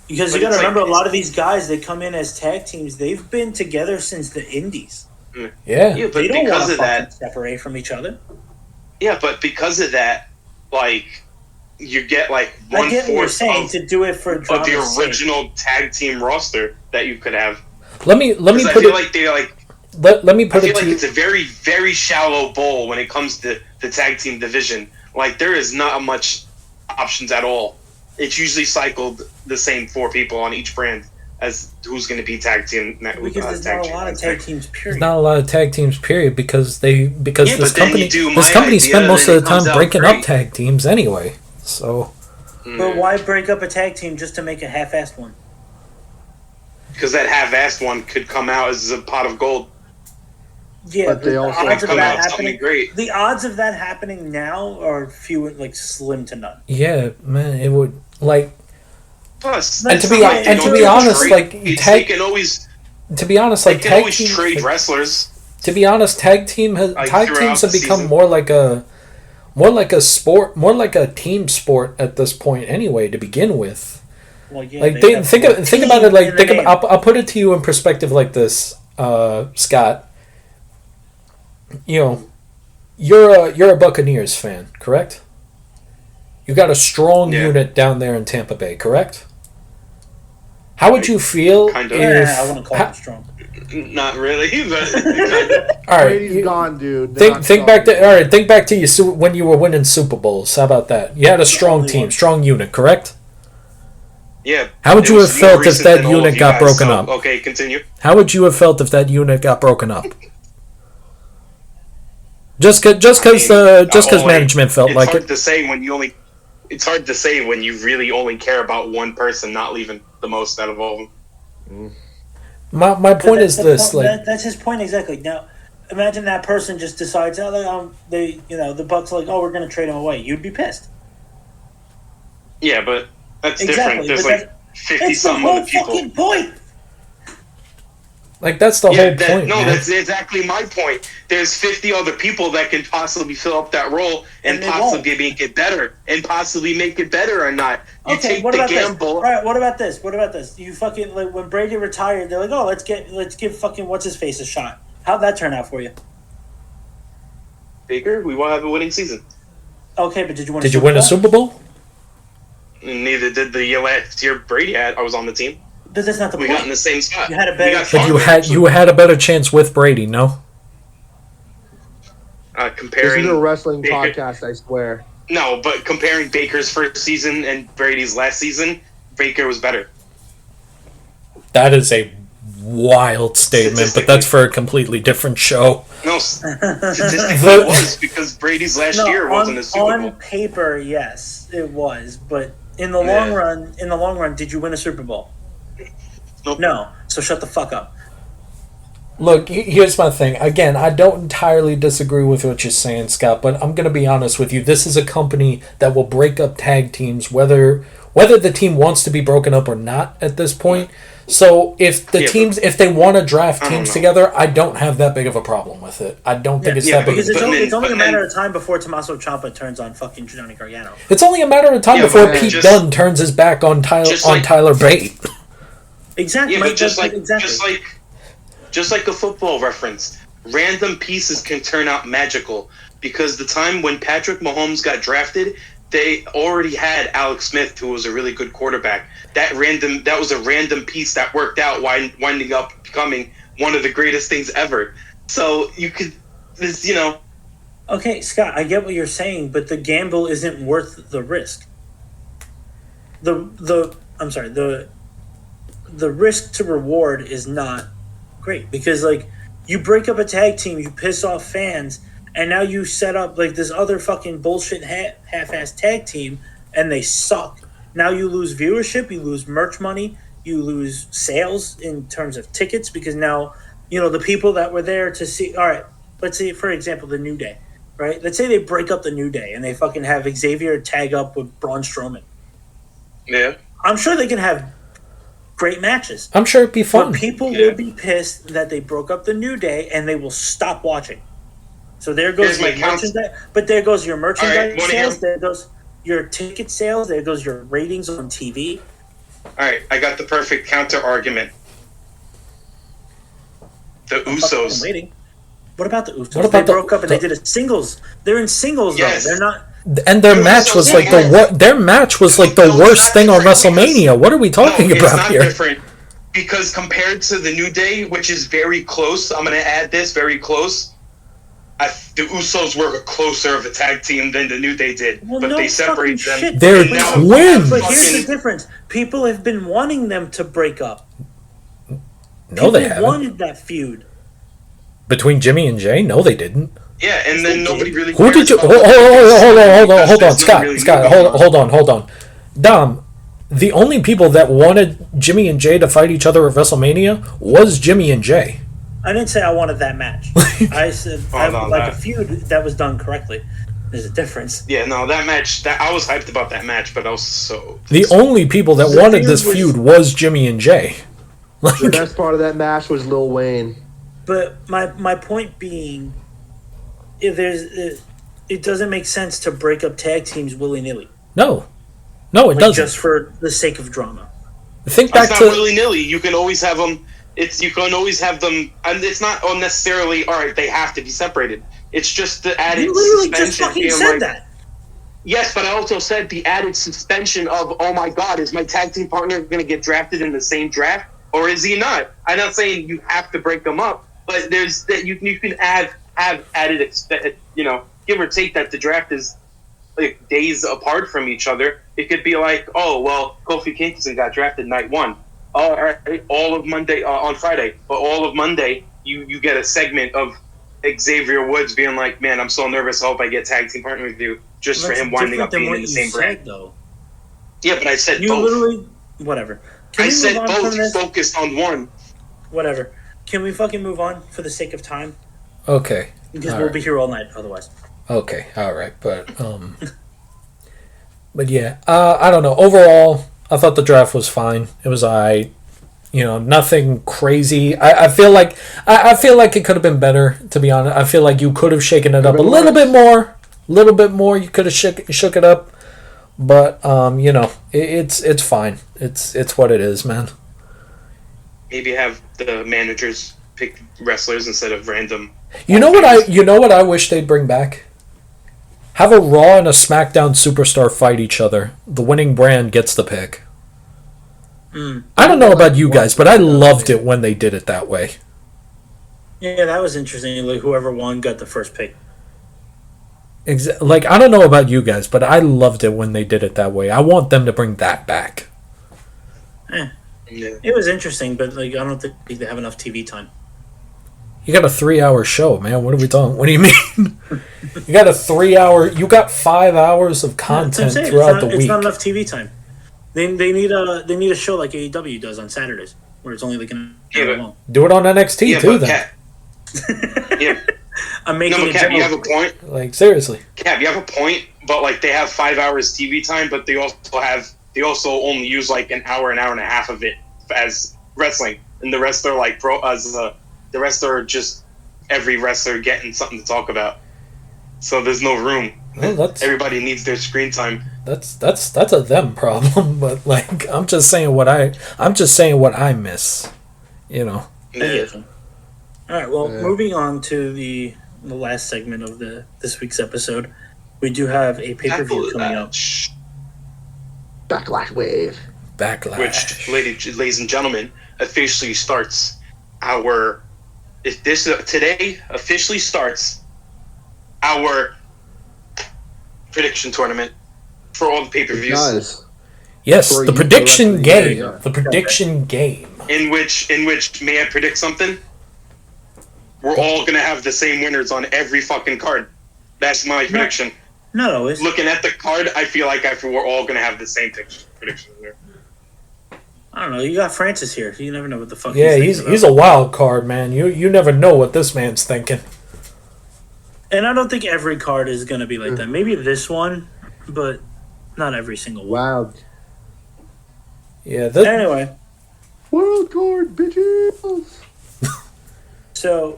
Because you got to remember, a lot of these guys, they come in as tag teams. They've been together since the Indies.
Yeah.
But
they don't
because of that...
separate from each other.
Yeah, but because of that, like... You get like
I get what you're saying, to do it for
of the original tag team roster that you could have.
Let me put
I feel like they're like.
Let me put it to you.
It's a very, very shallow bowl when it comes to the tag team division. Like, there is not much options at all. It's usually cycled the same 4 people on each brand as who's going to be tag team.
Because there's not a lot of tag teams. Period.
There's not a lot of tag teams. Period. Because this company spent most of the time breaking up tag teams anyway. So,
but why break up a tag team just to make a half-assed one?
Because that half-assed one could come out as a pot of gold.
Yeah,
but they also
come out something great.
The odds of that happening now are slim to none.
Yeah, man, it would like.
Plus,
and to be honest, like
they can always.
To be honest, like
they can always trade wrestlers.
To be honest, tag teams have become more like a sport, more like a team sport at this point. Anyway, to begin with,
well, yeah,
like think about it. Like I'll put it to you in perspective like this, Scott. you know, you're a Buccaneers fan, correct? You got a strong unit down there in Tampa Bay, correct? How would you feel
kind of.
if?
I wouldn't call him strong.
Not really, but
All right,
Brady's gone, dude.
Think back to think back to you when you were winning Super Bowls. How about that? You had a strong team, strong unit, correct?
yeah.
How would you have felt if that unit got broken up?
Okay, continue.
How would you have felt if that unit got broken up? Just because management felt like it.
It's hard to say when you really only care about one person not leaving the most out of all of them.
My point is this:
that's his point exactly. Now, imagine that person just decides, the Bucks are like, oh, we're going to trade him away. You'd be pissed.
Yeah, but that's
Exactly,
different. There's
but
50 something other people.
Fucking point.
that's the whole point.
No,
man.
that's exactly my point. There's 50 other people that can possibly fill up that role and possibly make it better or not. You take
what
the
about
gamble.
This? All right, what about this? You fucking when Brady retired, they're like, oh, let's give fucking what's his face a shot. How'd that turn out for you?
Baker, we won't have a winning season.
Okay, but did you win?
Did you win a Super Bowl?
Neither did the last year Brady had. I was on the team.
But that's not the point.
We got in the same spot.
You had a better.
But you had a better chance with Brady, no?
Comparing.
This is a wrestling
Baker,
podcast, I swear.
No, but comparing Baker's first season and Brady's last season, Baker was better.
That is a wild statement, but that's for a completely different show.
No, statistically it was because Brady's last year wasn't a Super Bowl.
On paper, yes, it was, but in the long run, did you win a Super Bowl?
Nope.
No. So shut the fuck up.
Look, here's my thing. Again, I don't entirely disagree with what you're saying, Scott, but I'm going to be honest with you. This is a company that will break up tag teams, whether the team wants to be broken up or not at this point. So if if they want to draft teams together, I don't have that big of a problem with it. I don't think it's that big.
Because it's only a matter of time before Tommaso Ciampa turns on fucking Johnny Gargano.
It's only a matter of time before Pete Dunne turns his back on Tyler Bate.
Exactly.
Yeah, but just like a football reference, random pieces can turn out magical. Because the time when Patrick Mahomes got drafted, they already had Alex Smith, who was a really good quarterback. That was a random piece that worked out, winding up becoming one of the greatest things ever. So you could,
Okay, Scott, I get what you're saying, but the gamble isn't worth the risk. The risk to reward is not great because you break up a tag team, you piss off fans, and now you set up this other fucking bullshit half-ass tag team, and they suck. Now you lose viewership, you lose merch money, you lose sales in terms of tickets because now, the people that were there to see. All right, let's say for example the New Day, right? Let's say they break up the New Day and they fucking have Xavier tag up with Braun Strowman.
Yeah,
I'm sure they can have great matches.
I'm sure it'd be fun.
But people will be pissed that they broke up the New Day and they will stop watching. So there goes your merchandise. But there goes your merchandise sales. There goes your ticket sales. There goes your ratings on TV.
All right, I got the perfect counter argument. The Usos.
Waiting. What about the Usos? They broke up and they did a singles. They're in singles though. They're not.
And their match was the worst thing on WrestleMania. What are we talking about here?
Different because compared to the New Day, which is very close, I'm going to add this very close. The Usos were closer of a tag team than the New Day did, but they separated them.
Shit.
They're twins.
But here's the difference: people have been wanting them to break up.
No, they haven't.
Wanted that feud
Between Jimmy and Jay? No, they didn't.
Yeah, and then nobody really.
Who did you? Hold on, Scott, hold on. Dom, the only people that wanted Jimmy and Jay to fight each other at WrestleMania was Jimmy and Jay.
I didn't say I wanted that match. I said I would like a feud that was done correctly. There's a difference.
Yeah, no, that match. I was hyped about that match, but I was so.
The only people that wanted this feud was Jimmy and Jay.
The best part of that match was Lil Wayne.
But my point being, it doesn't make sense to break up tag teams willy nilly.
No, it doesn't.
Just for the sake of drama.
Think back
to willy nilly. You can always have them. It's you can always have them, and it's not unnecessarily all right. They have to be separated. It's just the added
You literally
suspension.
just fucking said that.
Yes, but I also said the added suspension of, oh my God, is my tag team partner going to get drafted in the same draft, or is he not? I'm not saying you have to break them up, but there's that you can have added, give or take that the draft is like days apart from each other. It could be like, oh well, Kofi Kingston got drafted night 1. All right, all of Monday on Friday, but all of Monday you get a segment of Xavier Woods being like, man, I'm so nervous. I hope I get tag team partner with you, just for him winding up being in the same brand.
Though.
Yeah, but I said
you
both.
Literally, whatever.
I said both. Focused on one.
Whatever. Can we fucking move on for the sake of time?
Okay.
Because we'll be here all night otherwise.
Okay, all right, but yeah, I don't know. Overall, I thought the draft was fine. It was alright. Nothing crazy. I feel like it could have been better. To be honest, I feel like you could have shaken it up a little bit more. You could have shook it up, but it's fine. It's what it is, man.
Maybe have the managers pick wrestlers instead of random.
You know what I wish they'd bring back? Have a Raw and a SmackDown superstar fight each other. The winning brand gets the pick. I don't know about you guys, but I loved it when they did it that way.
Yeah, that was interesting. Like whoever won got the first pick.
Like I don't know about you guys, but I loved it when they did it that way. I want them to bring that back.
Yeah. It was interesting, but like I don't think they have enough TV time.
You got a 3-hour show, man. What are we talking? What do you mean? You got a 3-hour. You got 5 hours of content throughout the week.
It's not enough TV time. They need a show like AEW does on Saturdays, where it's only like an hour long.
Do it on NXT too, then.
Yeah.
I'm making
Cap, you have a point.
Like seriously,
Cap, you have a point. But like they have 5 hours TV time, but they also only use like an hour and a half of it as wrestling, and the rest are like the rest are just every wrestler getting something to talk about. So there's no room. Well, everybody needs their screen time.
That's a them problem, but like I'm just saying what I miss.
Yeah. All right. Well, moving on to the last segment of this week's episode, we do have a pay-per-view coming up.
Backlash Wave.
Backlash.
Which, ladies and gentlemen, officially starts today officially starts our prediction tournament for all the pay-per-views.
Yes, the prediction game. The prediction game.
In which may I predict something? We're all gonna have the same winners on every fucking card. That's my prediction.
Not always.
Looking at the card, I feel like we're all gonna have the same prediction there.
I don't know. You got Francis here. You never know what the fuck.
Yeah, he's a wild card, man. You never know what this man's thinking.
And I don't think every card is gonna be like that. Maybe this one, but not every single one.
Wow.
Yeah.
Anyway.
World card, bitches.
So,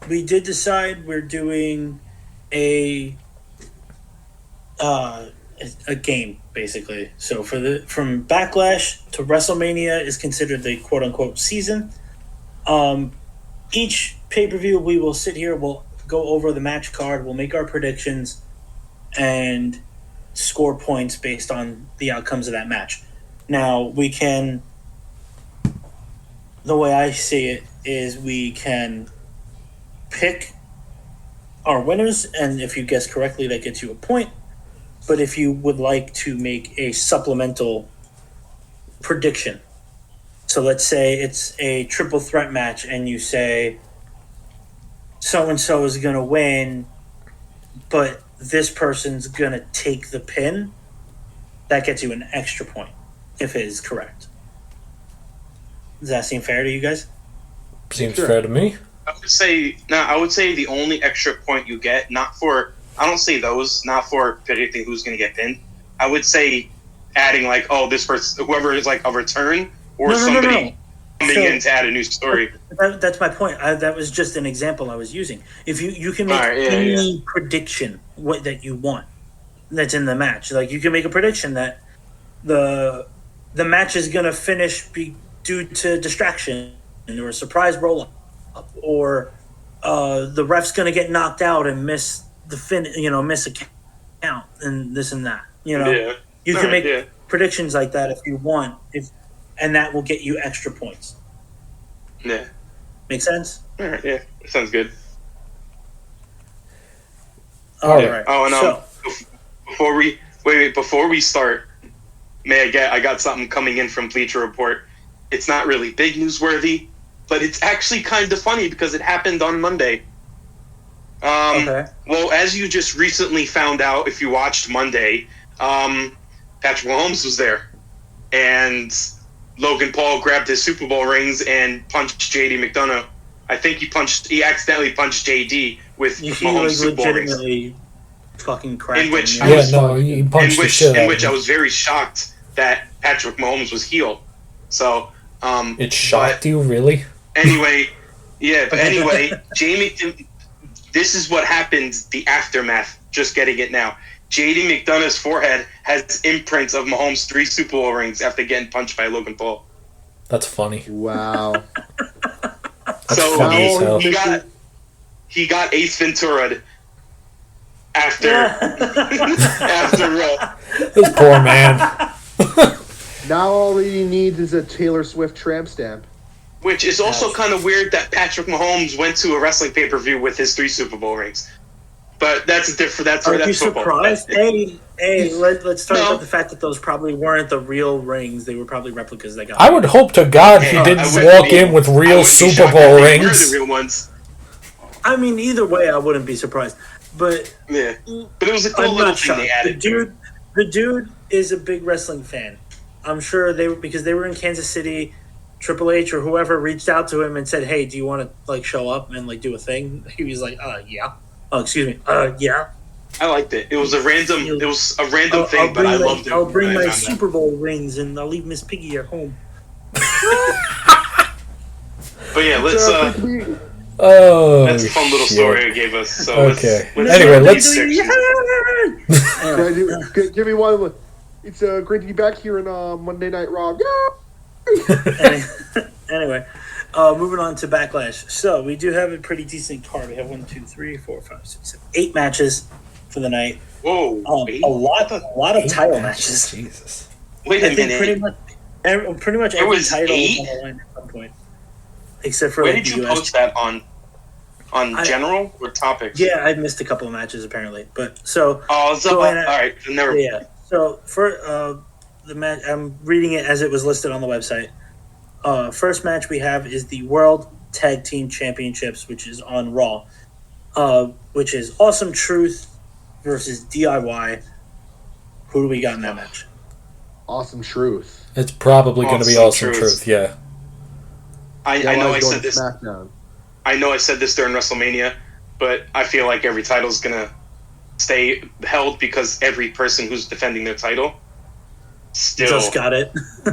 we did decide we're doing a game basically. So from Backlash to WrestleMania is considered the quote unquote season. Each pay-per-view we will sit here, we'll go over the match card, we'll make our predictions and score points based on the outcomes of that match. Now, the way I see it is we can pick our winners, and if you guess correctly, that gets you a point. But if you would like to make a supplemental prediction, so let's say it's a triple threat match, and you say so-and-so is going to win, but this person's going to take the pin, that gets you an extra point, if it is correct. Does that seem fair to you guys?
Seems fair to me.
I would say the only extra point you get, not for predicting who's going to get pinned. I would say adding like, oh, this person, whoever is like a return or somebody coming in to add a new story.
That's my point. That was just an example I was using. If you can make any prediction that you want that's in the match. Like you can make a prediction that the match is going to finish due to distraction or a surprise roll up, or the ref's going to get knocked out and miss miss a count and this and that. You can make predictions like that if you want, and that will get you extra points.
Yeah.
Make sense?
All right, yeah. That sounds good.
All right.
Oh, and before we start, I got something coming in from Bleacher Report. It's not really big newsworthy, but it's actually kind of funny because it happened on Monday.
Okay.
Well, as you just recently found out, if you watched Monday, Patrick Mahomes was there, and Logan Paul grabbed his Super Bowl rings and punched JD McDonough. I think he accidentally punched JD with Mahomes Super Bowl rings.
Legitimately fucking cracked
in which
him.
he punched the shit out
in
of
which
him.
I was very shocked that Patrick Mahomes was heel. So,
it shocked you, really?
Anyway, Jamie, this is what happened, the aftermath, just getting it now. JD McDonough's forehead has imprints of Mahomes' 3 Super Bowl rings after getting punched by Logan Paul.
That's funny.
Wow.
That's funny as hell.
He got Ace Ventura'd after
This poor man.
Now all he needs is a Taylor Swift tramp stamp.
Which is also kind of weird that Patrick Mahomes went to a wrestling pay-per-view with his 3 Super Bowl rings. But that's different.
Are you
football.
Surprised? Let's talk about the fact that those probably weren't the real rings. They were probably replicas they got.
I would hope to God he didn't walk in with real Super Bowl rings.
The real ones.
I mean, either way, I wouldn't be surprised. But
yeah, but it was a cool little thing they added.
The dude is a big wrestling fan. I'm sure because they were in Kansas City. Triple H or whoever reached out to him and said, "Hey, do you want to show up and do a thing?" He was like, "Yeah." Oh, excuse me. Yeah.
I liked it. It was a random. Thing, but I loved it.
I'll bring my Super Bowl rings and I'll leave Miss Piggy at home.
But yeah, let's.
Oh,
that's a fun little story you gave us. So
okay.
Anyway,
let's.
Give me one. It's great to be back here in Monday Night Raw.
Anyway, moving on to Backlash. So we do have a pretty decent card. We have 1, 2, 3, 4, 5, 6, 7, 8 matches for the night.
Whoa!
A lot of title matches.
Jesus.
Wait a minute.
Pretty much every title was on the line at some point, except for
Where did you post that on general or topics?
Yeah, I missed a couple of matches apparently, but so.
Oh, so all right. Never.
Yeah. So for the match, I'm reading it as it was listed on the website. First match we have is the World Tag Team Championships, which is on Raw, which is Awesome Truth versus DIY. Who do we got in that match?
Awesome Truth.
It's probably going to be Awesome Truth. Yeah.
I know I said this.
SmackDown.
I know I said this during WrestleMania, but I feel like every title is going to stay held because every person who's defending their title still
just got it.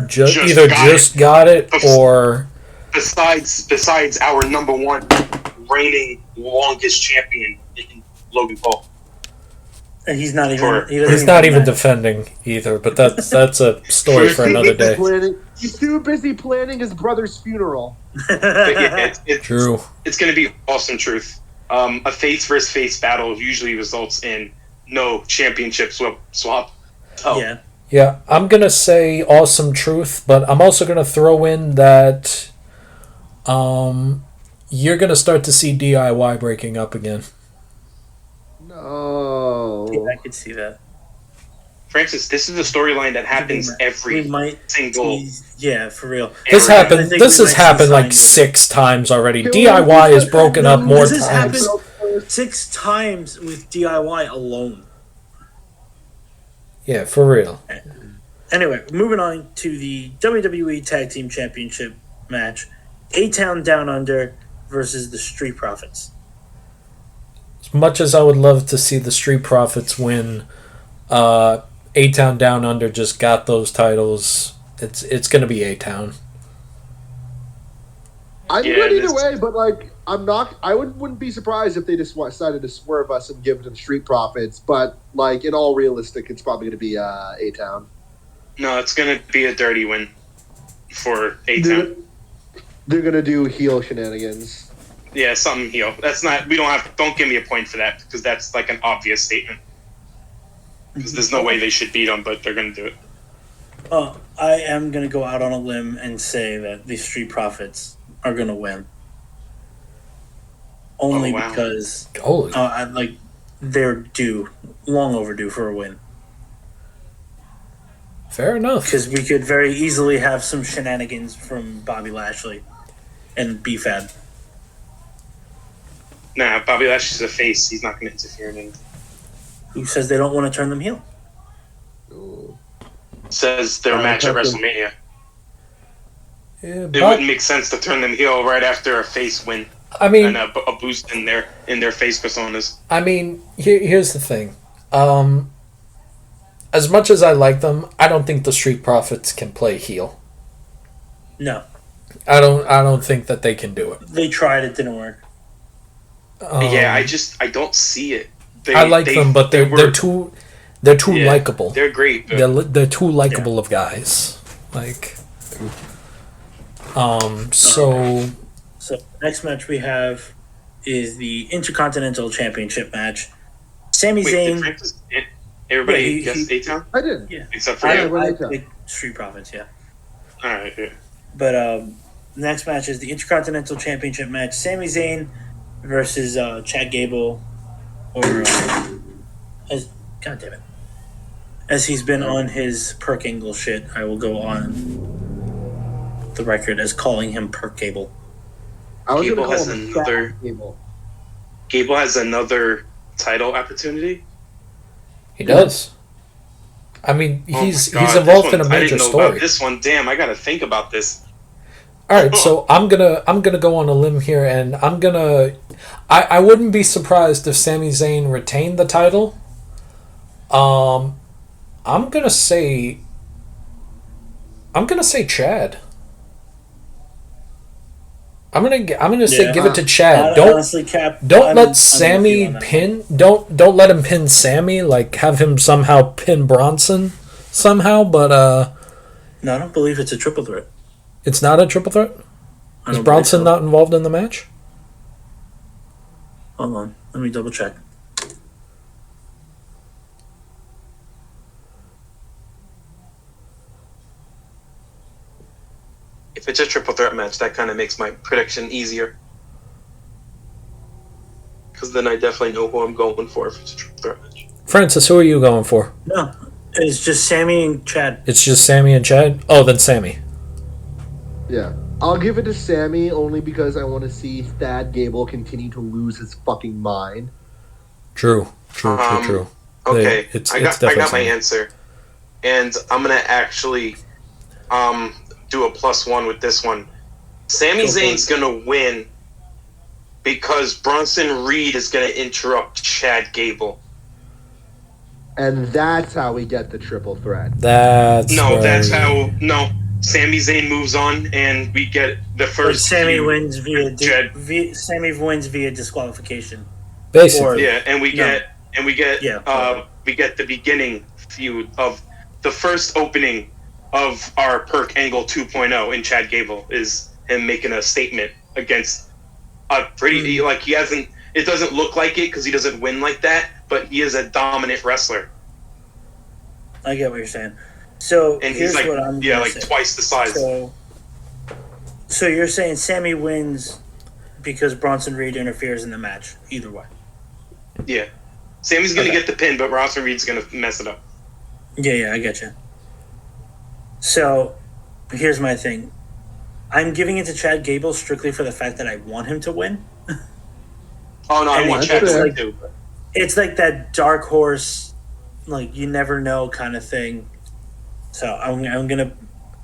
just got it or
besides our number 1 reigning longest champion in Logan Paul.
And he's not even
defending either, but that's a story for another day.
He's too busy planning his brother's funeral.
But yeah,
True.
It's going to be Awesome Truth. A face versus face battle usually results in no championship swap. Oh.
Yeah, I'm going to say Awesome Truth, but I'm also going to throw in that you're going to start to see DIY breaking up again.
No.
Yeah, I could see that.
Francis, this is a storyline that happens every single...
Yeah, for real.
This has happened like 6 times already. DIY has broken up more times.
This has happened 6 times with DIY alone.
Yeah, for real.
Anyway, moving on to the WWE Tag Team Championship match. A-Town Down Under versus the Street Profits.
As much as I would love to see the Street Profits win, A-Town Down Under just got those titles. It's going to be A-Town.
I'm good either way, but I'm not. I wouldn't be surprised if they just decided to swerve us and give it to the Street Profits. But in all realistic, it's probably going to be A-Town.
No, it's going to be a dirty win for A-Town.
They're gonna do heel shenanigans.
Yeah, something heel. That's not. Don't give me a point for that because that's like an obvious statement. Because there's no way they should beat them, but they're gonna do it.
I am gonna go out on a limb and say that the Street Profits are gonna win. Only because they're long overdue for a win.
Fair enough.
Because we could very easily have some shenanigans from Bobby Lashley and B-Fab.
Nah, Bobby Lashley's a face. He's not going to interfere in anything.
Who says they don't want to turn them heel?
Ooh.
Says their match at WrestleMania.
Yeah,
it wouldn't make sense to turn them heel right after a face win.
I mean,
and a boost in their face personas.
I mean, here's the thing. As much as I like them, I don't think the Street Profits can play heel.
No,
I don't think that they can do it.
They tried, it didn't work.
I don't see it.
I like them, but they're too likable.
They're great.
They're too likable of guys. Like, so
next match we have is the Intercontinental Championship match. Sami Zayn.
Everybody guessed A-Town?
I did.
Yeah.
Except for you.
I picked Street Profits, yeah.
Alright, yeah.
But next match is the Intercontinental Championship match. Sami Zayn versus Chad Gable. God damn it. As he's been on his Perk Angle shit, I will go on the record as calling him Perk Gable.
Gable has another title opportunity.
He does. I mean, he's involved in a major story.
About this one, damn, I gotta think about this.
All right, so I'm gonna go on a limb here, and I wouldn't be surprised if Sami Zayn retained the title. I'm gonna say Chad. I'm gonna say give it to Chad. Don't let Sammy pin. Don't let him pin Sammy. Like have him somehow pin Bronson somehow. But
no, I don't believe it's a triple threat.
It's not a triple threat. Is Bronson not involved in the match?
Hold on, let me double check.
If it's a triple threat match, that kind of makes my prediction easier. Because then I definitely know who I'm going for if it's a triple threat match.
Francis, who are you going for?
No, it's just Sammy and Chad.
It's just Sammy and Chad? Oh, then Sammy.
Yeah. I'll give it to Sammy only because I want to see Thad Gable continue to lose his fucking mind.
True.
Okay, I got my answer. And I'm going to actually do a +1 with this one. Sami Zayn's going to win because Bronson Reed is going to interrupt Chad Gable.
And that's how we get the triple threat.
Sami Zayn moves on, and we get the first.
Sammy wins via disqualification.
Basically,
we get the beginning feud of the first opening of our Perk Angle 2.0 in Chad Gable is him making a statement against a pretty he hasn't. It doesn't look like it because he doesn't win like that, but he is a dominant wrestler.
I get what you're saying. So
and
here's
he's
what I'm gonna say.
Twice the size.
So you're saying Sammy wins because Bronson Reed interferes in the match, either way.
Yeah. Sammy's going to get the pin, but Bronson Reed's going to mess it up.
Yeah, I get you. So here's my thing. I'm giving it to Chad Gable strictly for the fact that I want him to win.
Oh, no, I want Chad to win too.
It's like that dark horse, like you never know kind of thing. So I'm gonna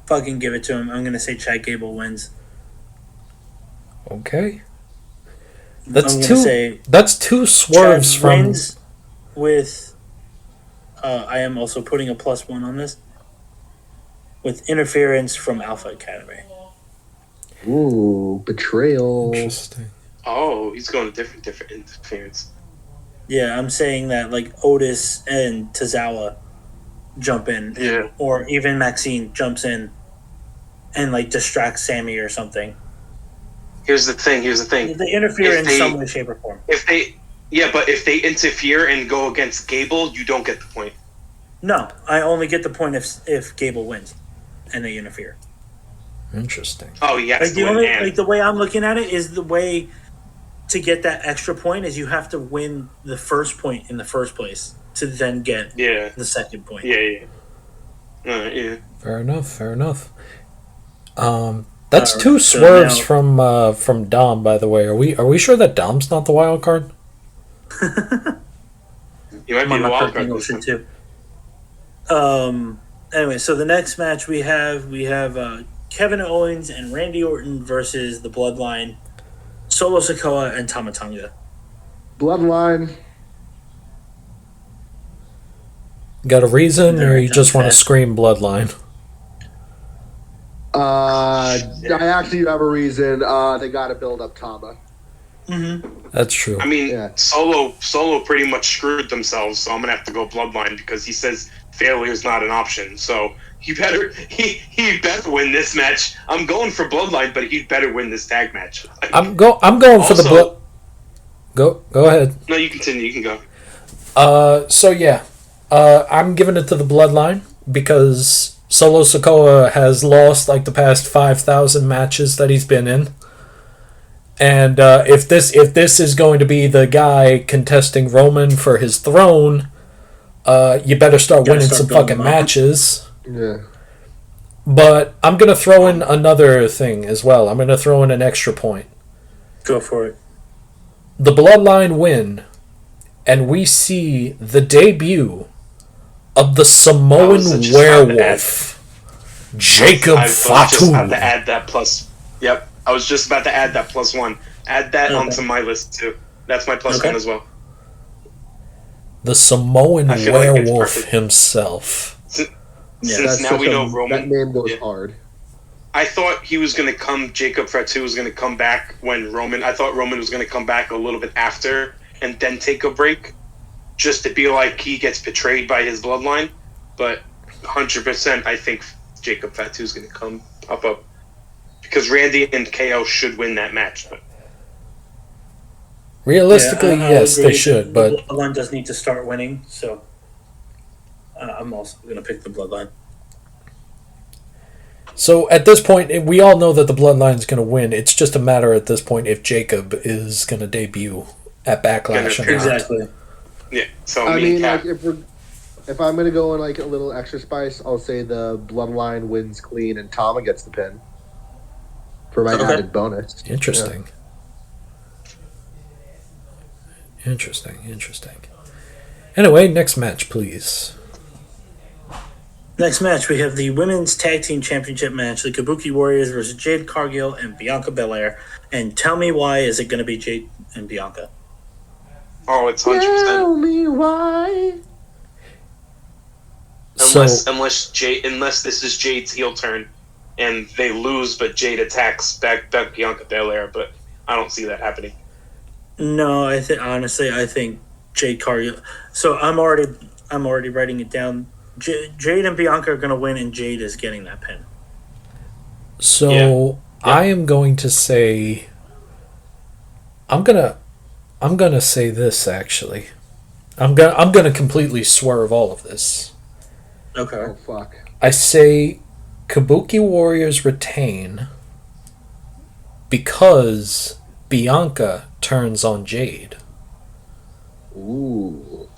fucking give it to him. I'm gonna say Chad Gable wins.
Okay. That's two swerves
Chad
from.
Wins with. I am also putting a +1 on this. With interference from Alpha Academy.
Ooh, betrayal.
Interesting.
Oh, he's going to different interference.
Yeah, I'm saying that like Otis and Tozawa jump in, or even Maxine jumps in and like distract Sammy or something.
Here's the thing.
They interfere in some way, shape, or form.
But if they interfere and go against Gable, you don't get the point.
No, I only get the point if Gable wins, and they interfere.
Interesting.
Oh yes.
Like the way I'm looking at it is the way to get that extra point is you have to win the first point in the first place to then get the second point.
Yeah.
Fair enough. That's two swerves from Dom, by the way. Are we sure that Dom's not the wild card?
He might be the wild card
too. Anyway, so the next match we have Kevin Owens and Randy Orton versus the Bloodline, Solo Sikoa and Tama Tonga.
Bloodline.
Got a reason, or you just want to scream Bloodline?
I actually have a reason. They got to build up Tama.
Mm-hmm.
That's true.
I mean, Solo pretty much screwed themselves, so I'm gonna have to go Bloodline because he says failure is not an option. So he better win this match. I'm going for Bloodline, but he better win this tag match.
I'm going for the blood. Go ahead.
No, you continue. You can go.
I'm giving it to the Bloodline because Solo Sikoa has lost like the past 5,000 matches that he's been in. And if this is going to be the guy contesting Roman for his throne, you better start winning some fucking matches.
Yeah.
But I'm going to throw in another thing as well. I'm going to throw in an extra point.
Go for it.
The Bloodline win, and we see the debut of the Samoan werewolf, Jacob Fatu.
I was just about to add that plus. Yep. I was just about to add that +1. Add that onto my list too. That's my +1 as well.
The Samoan werewolf himself.
Since now we know Roman.
That name goes hard.
I thought he was going to come. Jacob Fatu was going to come back when Roman. I thought Roman was going to come back a little bit after and then take a break, just to be like he gets betrayed by his bloodline. But 100%, I think Jacob Fatu is going to come up. Because Randy and KO should win that match.
Realistically, yes, they should. But
the Bloodline does need to start winning, so I'm also going to pick the Bloodline.
So at this point, we all know that the Bloodline is going to win. It's just a matter at this point if Jacob is going to debut at Backlash or not.
Exactly.
Yeah. So
I mean, like if I'm going to go in like a little extra spice, I'll say the Bloodline wins clean and Tama gets the pin. For my added bonus.
Interesting. Yeah. Interesting. Anyway, next match, please.
Next match, we have the Women's Tag Team Championship match, the Kabuki Warriors versus Jade Cargill and Bianca Belair. And tell me why is it going to be Jade and Bianca?
Oh, it's 100%.
Tell me why.
Unless this is Jade's heel turn. And they lose, but Jade attacks back Bianca Belair, but I don't see that happening.
No, I think Jade Cargill. So I'm already writing it down. Jade and Bianca are going to win, and Jade is getting that pin.
So I am going to say, I'm gonna say this actually. I'm gonna completely swerve all of this.
Okay.
Oh fuck.
I say Kabuki Warriors retain because Bianca turns on Jade.
Ooh.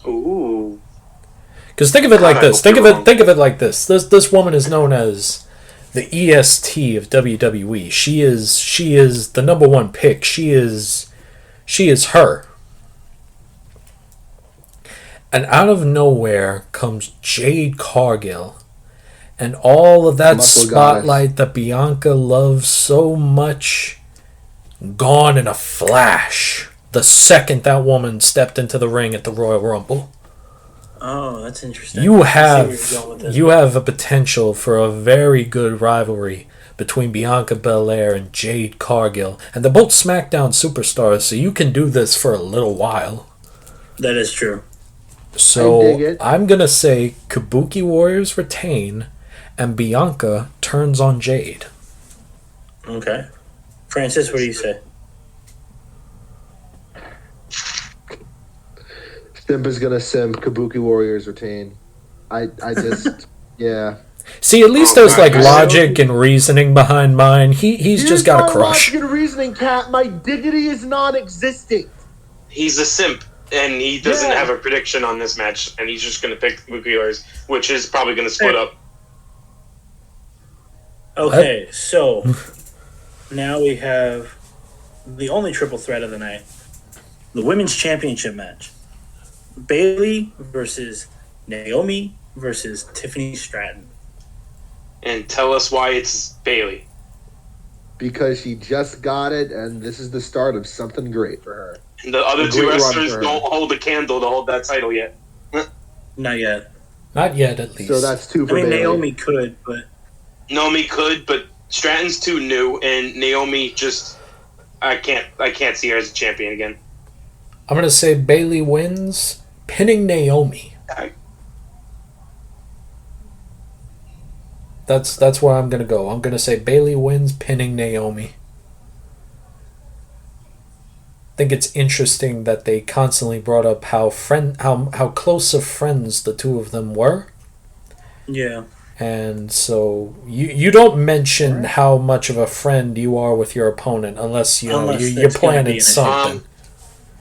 Because think of it like this. Think of it like this. This woman is known as the EST of WWE. She is the number one pick. She is her. And out of nowhere comes Jade Cargill. And all of that spotlight that Bianca loves so much gone in a flash the second that woman stepped into the ring at the Royal Rumble.
Oh, that's interesting.
You have a potential for a very good rivalry between Bianca Belair and Jade Cargill. And they're both SmackDown superstars, so you can do this for a little while.
That is true.
So I'm going to say Kabuki Warriors retain and Bianca turns on Jade.
Okay. Francis, what do you say?
Simp is gonna simp. Kabuki Warriors retain. I just yeah.
See, at least there's like logic and reasoning behind mine. He's just got a crush.
Logic and reasoning, Cat. My dignity is non-existent.
He's a simp, and he doesn't have a prediction on this match, and he's just going to pick Kabuki Warriors, which is probably going to split up.
Okay, so now we have the only triple threat of the night. The Women's Championship match. Bayley versus Naomi versus Tiffany Stratton.
And tell us why it's Bayley.
Because she just got it, and this is the start of something great for her.
And the other two wrestlers don't hold a candle to hold that title yet.
Not yet.
Not yet, at least.
So that's two for Bayley.
Naomi could, but...
Naomi could, but Stratton's too new, and Naomi just... I can't see her as a champion again.
I'm going to say Bayley wins, pinning Naomi. That's where I'm going to go. I'm going to say Bayley wins, pinning Naomi. I think it's interesting that they constantly brought up how close of friends the two of them were.
Yeah.
And so you don't mention how much of a friend you are with your opponent unless you're planning something.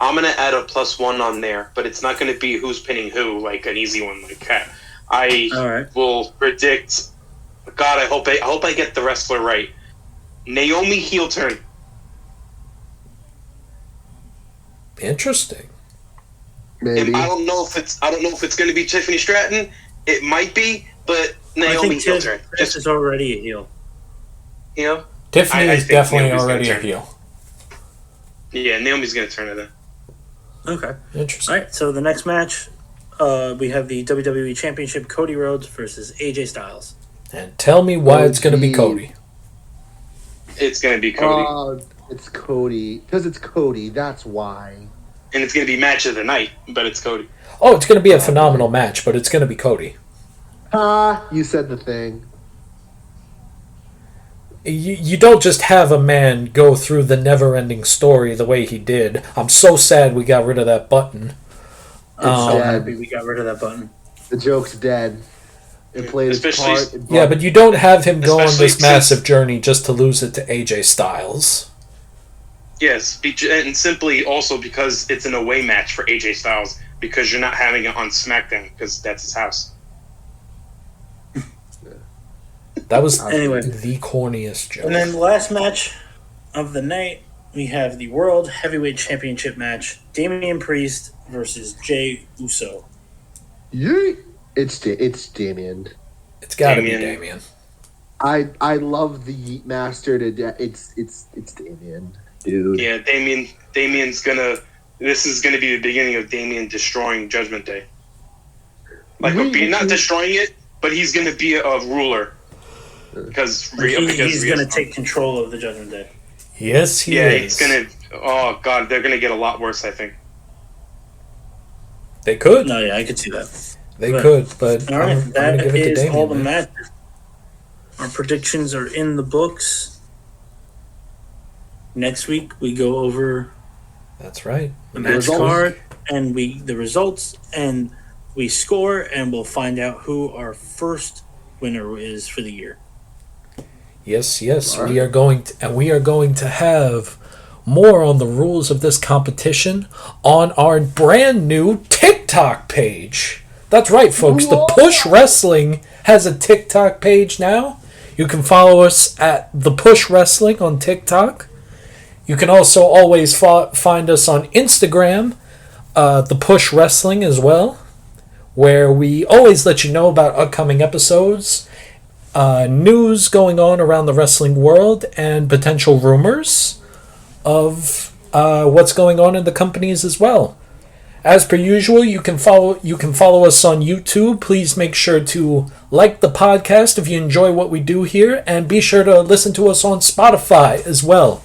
I'm going to add a +1 on there, but it's not going to be who's pinning who, like an easy one like that. I will predict... God, I hope I get the wrestler right. Naomi heel turn.
Interesting.
Maybe.
And I don't know if it's going to be Tiffany Stratton. It might be, but Naomi heel turn.
This is already a heel.
You know?
Tiffany is definitely already a heel.
Yeah, Naomi's going to turn it in.
Okay.
Interesting.
All right, so the next match, we have the WWE Championship, Cody Rhodes versus AJ Styles.
And tell me why it's going to be Cody.
It's going to be Cody.
It's Cody. Because it's Cody, that's why.
And it's going to be match of the night, but it's Cody.
Oh, it's going to be a phenomenal match, but it's going to be Cody.
You said the thing.
You don't just have a man go through the never-ending story the way he did. I'm so sad we got rid of that button.
I'm so happy we got rid of that button.
The joke's dead. It played its part.
Yeah, but you don't have him go on this massive journey just to lose it to AJ Styles.
Yes, and simply also because it's an away match for AJ Styles, because you're not having it on SmackDown, because that's his house.
That was the corniest joke.
And then the last match of the night, we have the World Heavyweight Championship match, Damian Priest versus Jey Uso.
Yeah. It's Damien.
It's got to be Damien.
I love the Yeet Master to death. It's Damien, dude.
Yeah, Damien's gonna. This is gonna be the beginning of Damien destroying Judgment Day. Like not destroying it, but he's gonna be a ruler. Because
he's gonna take control of the Judgment Day.
Yes, he is.
Yeah, it's gonna. Oh God, they're gonna get a lot worse. I think.
They could.
No, yeah, I could see that.
They could, but
all right, that is
Damien,
all the matches. Our predictions are in the books. Next week we go over.
That's right.
The match card and the results, and we score, and we'll find out who our first winner is for the year.
Yes. Right. We are going to have more on the rules of this competition on our brand new TikTok page. That's right, folks. The Push Wrestling has a TikTok page now. You can follow us at The Push Wrestling on TikTok. You can also always find us on Instagram, The Push Wrestling as well, where we always let you know about upcoming episodes, news going on around the wrestling world, and potential rumors of what's going on in the companies as well. As per usual, you can follow us on YouTube. Please make sure to like the podcast if you enjoy what we do here, and be sure to listen to us on Spotify as well.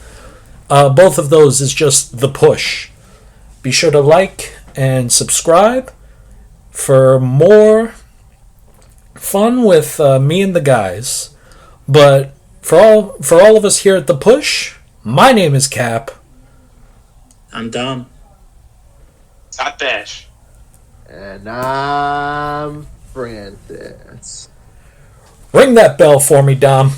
Both of those is just The Push. Be sure to like and subscribe for more fun with me and the guys. But for all of us here at The Push, my name is Cap.
I'm Dom.
Not Bash.
And I'm Francis.
Ring that bell for me, Dom.